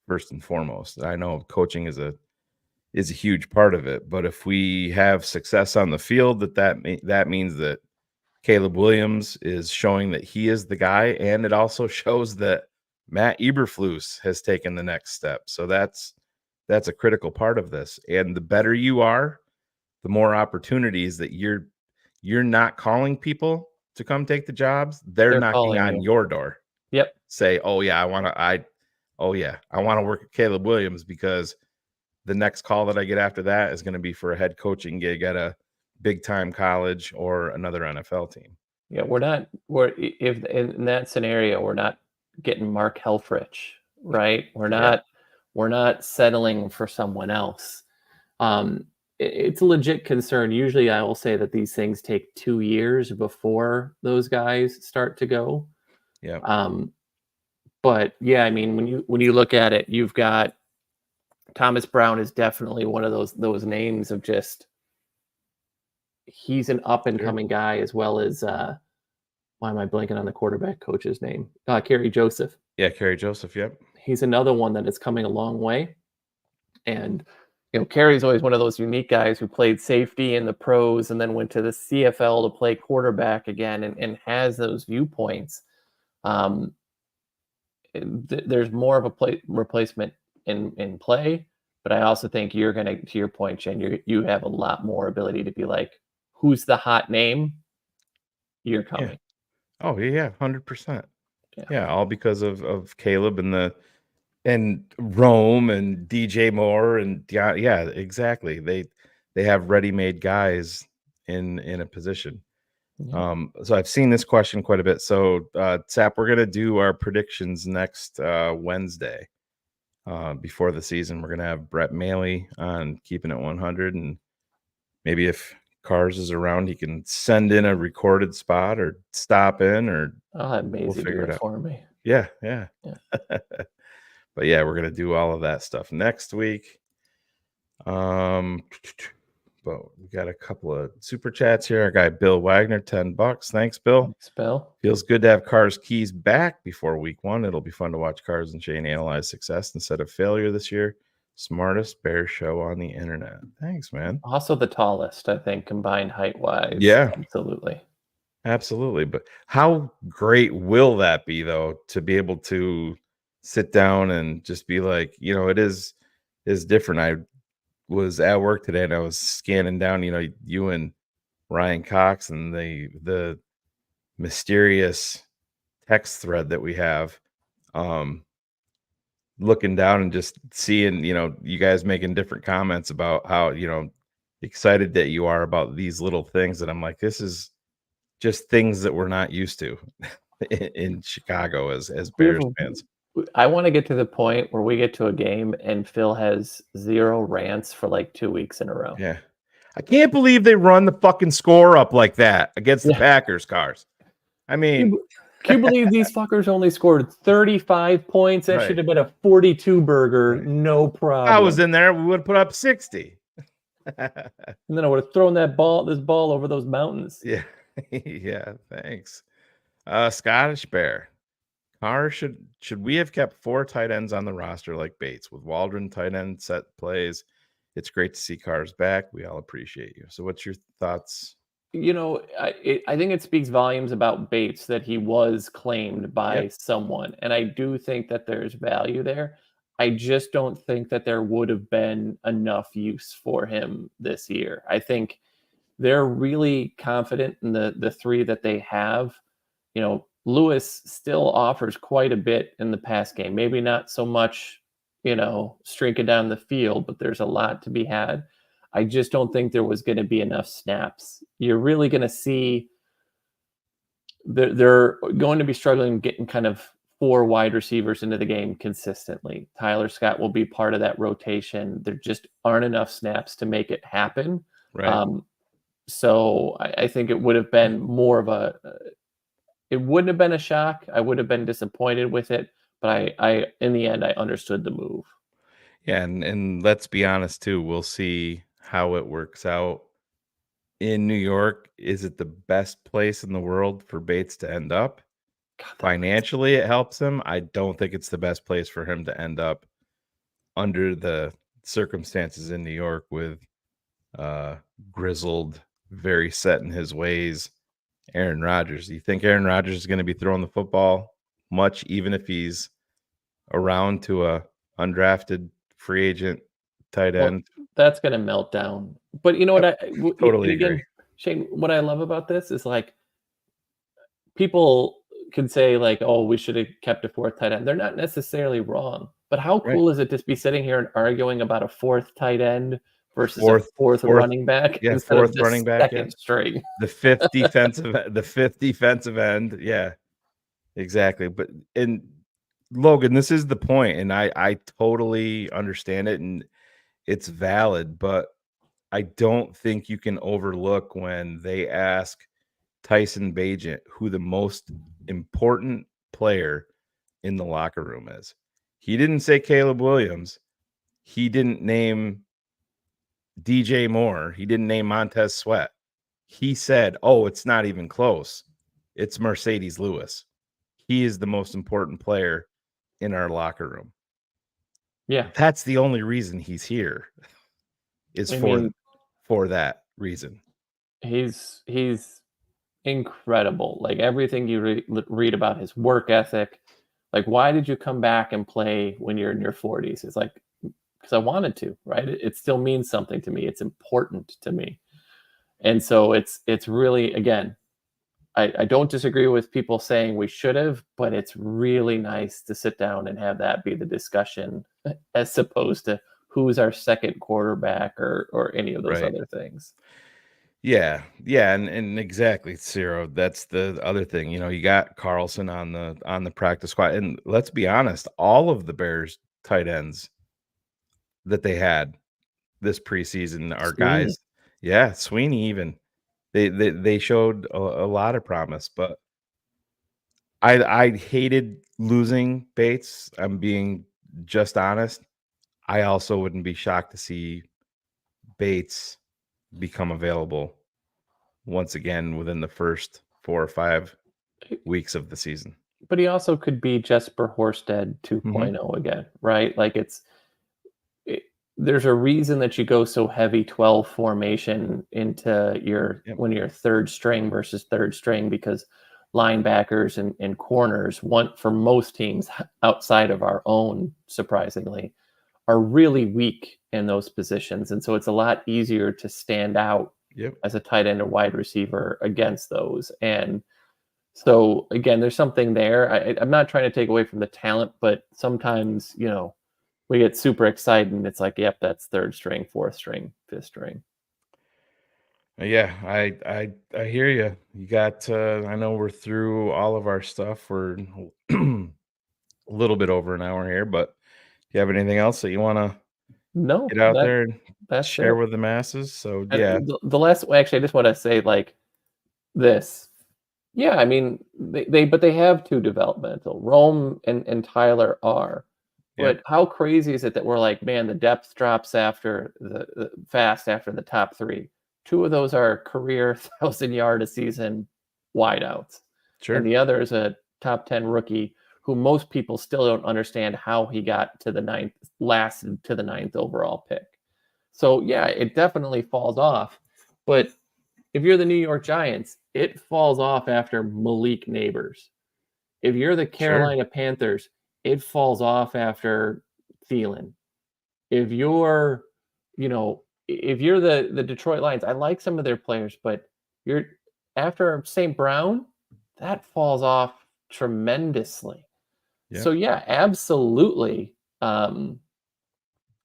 first and foremost. I know coaching is a huge part of it, but if we have success on the field, that means that Caleb Williams is showing that he is the guy, and it also shows that Matt Eberflus has taken the next step. So that's a critical part of this. And the better you are, the more opportunities that you're not calling people to come take the jobs. They're knocking on your door. Yep. Say, oh yeah, I want to work at Caleb Williams because the next call that I get after that is going to be for a head coaching gig at a big time college or another NFL team. Yeah, if in that scenario, we're not getting Mark Helfrich, right? We're not settling for someone else. It's a legit concern. Usually I will say that these things take 2 years before those guys start to go. Yeah. But yeah, I mean, when you look at it, you've got Thomas Brown is definitely one of those names of just, he's an up and coming guy, as well as why am I blanking on the quarterback coach's name? Kerry Joseph. Yeah, Kerry Joseph. Yep. He's another one that is coming a long way. And Kerry's always one of those unique guys who played safety in the pros and then went to the CFL to play quarterback again, and has those viewpoints. There's more of a replacement in play, but I also think you're going to your point, Jen, you have a lot more ability to be like, who's the hot name? You're coming. Yeah. Oh yeah, 100%. Yeah, all because of Caleb and Rome and DJ Moore and yeah, exactly. They have ready-made guys in a position. So I've seen this question quite a bit. So Sap, we're gonna do our predictions next Wednesday. Before the season, we're gonna have Brett Maley on Keeping It 100, and maybe if Cars is around, he can send in a recorded spot or stop in, or I'll have Maisie do it for me. Yeah. But yeah, we're gonna do all of that stuff next week. But we got a couple of super chats here. Our guy Bill Wagner, $10. Thanks, Bill. Thanks, Bill. Feels good to have Cars Keys back before week 1. It'll be fun to watch Cars and Shane analyze success instead of failure this year. Smartest bear show on the internet. Thanks, man. Also the tallest, I think, combined height-wise. Yeah. Absolutely. But how great will that be, though, to be able to sit down and just be like, it is different. I was at work today and I was scanning down, you and Ryan Cox and the mysterious text thread that we have, looking down and just seeing, you guys making different comments about how, excited that you are about these little things. And I'm like, this is just things that we're not used to in Chicago as Bears fans. I want to get to the point where we get to a game and Phil has 0 rants for like 2 weeks in a row. Yeah. I can't believe they run the fucking score up like that against the Packers, Cars. I mean, can you believe these fuckers only scored 35 points? That should have been a 42 burger. No problem. I was in there. We would have put up 60. And then I would have thrown this ball over those mountains. Yeah. Yeah. Thanks. Scottish Bear. Carr, should we have kept 4 tight ends on the roster like Bates with Waldron tight end set plays? It's great to see Carr's back. We all appreciate you. So what's your thoughts? I think it speaks volumes about Bates that he was claimed by someone. And I do think that there's value there. I just don't think that there would have been enough use for him this year. I think they're really confident in the 3 that they have. Lewis still offers quite a bit in the pass game. Maybe not so much, streaking down the field, but there's a lot to be had. I just don't think there was going to be enough snaps. You're really going to see they're going to be struggling getting kind of 4 wide receivers into the game consistently. Tyler Scott will be part of that rotation. There just aren't enough snaps to make it happen. Right. So I think it would have been more of it wouldn't have been a shock. I would have been disappointed with it, but I in the end, I understood the move. Yeah, and let's be honest too. We'll see how it works out in New York. Is it the best place in the world for Bates to end up? Financially, it helps him. I don't think it's the best place for him to end up under the circumstances in New York with grizzled, very set in his ways Aaron Rodgers. You think Aaron Rodgers is going to be throwing the football much, even if he's around to a undrafted free agent tight end? That's going to melt down. But you know what? Totally again, agree. Shane, what I love about this is like people can say like, "Oh, we should have kept a 4th tight end." They're not necessarily wrong. But how Right. cool is it to be sitting here and arguing about a 4th tight end versus a Fourth- fourth running back yeah, instead of fourth the running back, yeah. second string? The fifth defensive end. Yeah, exactly. But and Logan, this is the point, and I totally understand it, and it's valid, but I don't think you can overlook when they ask Tyson Bagent who the most important player in the locker room is. He didn't say Caleb Williams. He didn't name DJ Moore. He didn't name Montez Sweat. He said, "Oh, it's not even close. It's Mercedes Lewis. He is the most important player in our locker room." Yeah. That's the only reason he's here, is I for mean, that reason. he's incredible. Like everything you read about his work ethic. Like, why did you come back and play when you're in your 40s? It's like, because I wanted to, right? It still means something to me. It's important to me. And so it's really, again, I don't disagree with people saying we should have, but it's really nice to sit down and have that be the discussion as opposed to who's our second quarterback or any of those Right. other things. Yeah, and exactly, Ciro. That's the other thing. You know, you got Carlson on the practice squad, and let's be honest, all of the Bears tight ends that they had this preseason are Sweeney. guys. Yeah, Sweeney even. They showed a lot of promise, but I hated losing Bates. I'm being just honest. I also wouldn't be shocked to see Bates become available once again within the first 4 or 5 weeks of the season. But he also could be Jesper Horsted 2.0 again, right? Like there's a reason that you go so heavy 12 formation into when you're third string versus third string, because linebackers and corners want, for most teams outside of our own, surprisingly, are really weak in those positions. And so it's a lot easier to stand out as a tight end or wide receiver against those. And so again, there's something there. I'm not trying to take away from the talent, but sometimes, we get super excited and it's like, yep, that's third string, fourth string, fifth string. Yeah, I hear you. You got I know we're through all of our stuff. We're a little bit over an hour here, but do you have anything else that you want to get out there and share with the masses? So yeah. The last, actually, I just want to say like this. Yeah, I mean, they have 2 developmental. Rome and Tyler are. But how crazy is it that we're like, man, the depth drops after fast after the top 3. 2 of those are career 1,000-yard a season wideouts. Sure. And the other is a top 10 rookie who most people still don't understand how he got to lasted to the 9th overall pick. So yeah, it definitely falls off. But if you're the New York Giants, it falls off after Malik Neighbors. If you're the Carolina Panthers, it falls off after Thielen. If you're, if you're the Detroit Lions, I like some of their players, but you're after St. Brown, that falls off tremendously. Yeah. So yeah, absolutely.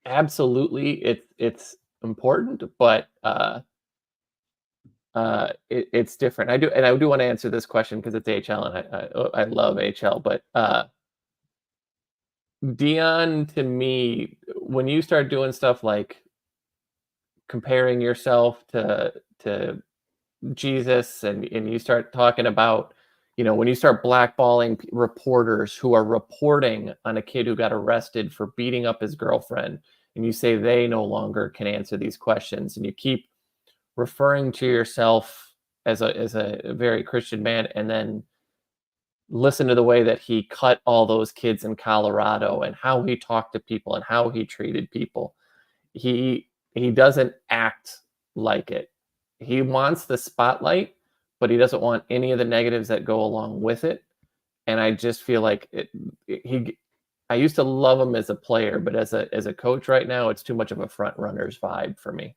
Absolutely, it's important, but it's different. I do want to answer this question because it's HL and I love HL, but Dion, to me, when you start doing stuff like comparing yourself to Jesus and you start talking about, when you start blackballing reporters who are reporting on a kid who got arrested for beating up his girlfriend, and you say they no longer can answer these questions, and you keep referring to yourself as a very Christian man, and then listen to the way that he cut all those kids in Colorado and how he talked to people and how he treated people. He doesn't act like it. He wants the spotlight, but he doesn't want any of the negatives that go along with it. And I just feel like I used to love him as a player, but as a coach right now, it's too much of a front runner's vibe for me.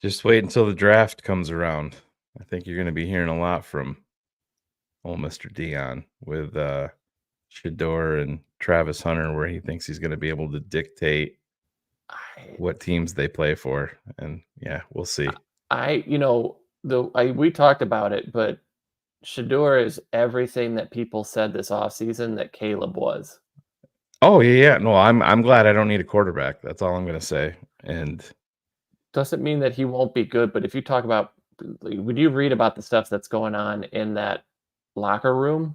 Just wait until the draft comes around. I think you're going to be hearing a lot from old Mr. Dion with Shador and Travis Hunter, where he thinks he's going to be able to dictate what teams they play for. And yeah, we'll see. We talked about it, but Shador is everything that people said this offseason that Caleb was. Oh yeah. No, I'm glad I don't need a quarterback. That's all I'm going to say. And doesn't mean that he won't be good, but if you talk about, when you read about the stuff that's going on in that locker room,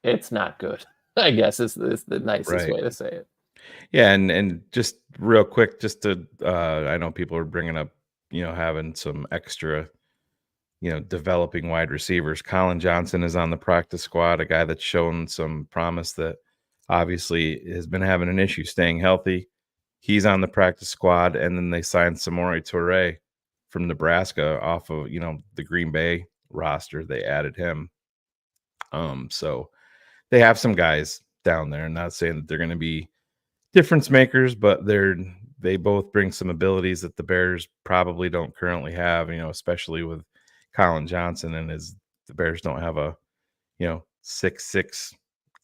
it's not good, I guess is the nicest way to say it. Yeah, and just real quick, just to I know people are bringing up, having some extra, developing wide receivers. Colin Johnson is on the practice squad, a guy that's shown some promise that obviously has been having an issue staying healthy. He's on the practice squad, and then they signed Samori Toure from Nebraska off of, the Green Bay roster. They added him. So they have some guys down there. I'm not saying that they're going to be difference makers, but they both bring some abilities that the Bears probably don't currently have, especially with Colin Johnson, and the Bears don't have a 6'6"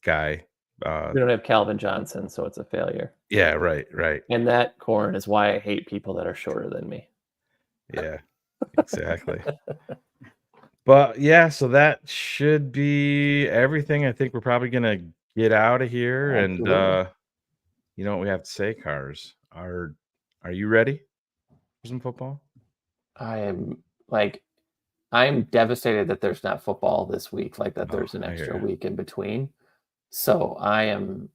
guy. We don't have Calvin Johnson, so it's a failure. Yeah, right. And that, Corin, is why I hate people that are shorter than me. Yeah, exactly. But yeah, so that should be everything. I think we're probably gonna get out of here. Absolutely. And you know what we have to say, Cars? Are you ready for some football? I'm devastated that there's not football this week, there's an extra week in between. So I am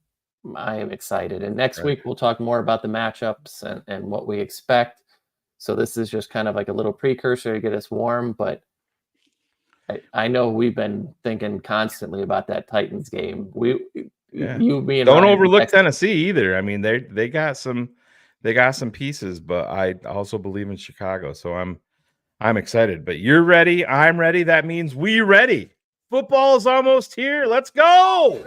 excited. And next week we'll talk more about the matchups and what we expect. So this is just kind of like a little precursor to get us warm, but I know we've been thinking constantly about that Titans game. You, me, and don't overlook Tennessee either. I mean, they got some pieces, but I also believe in Chicago. So I'm excited. But you're ready. I'm ready. That means we're ready. Football is almost here. Let's go.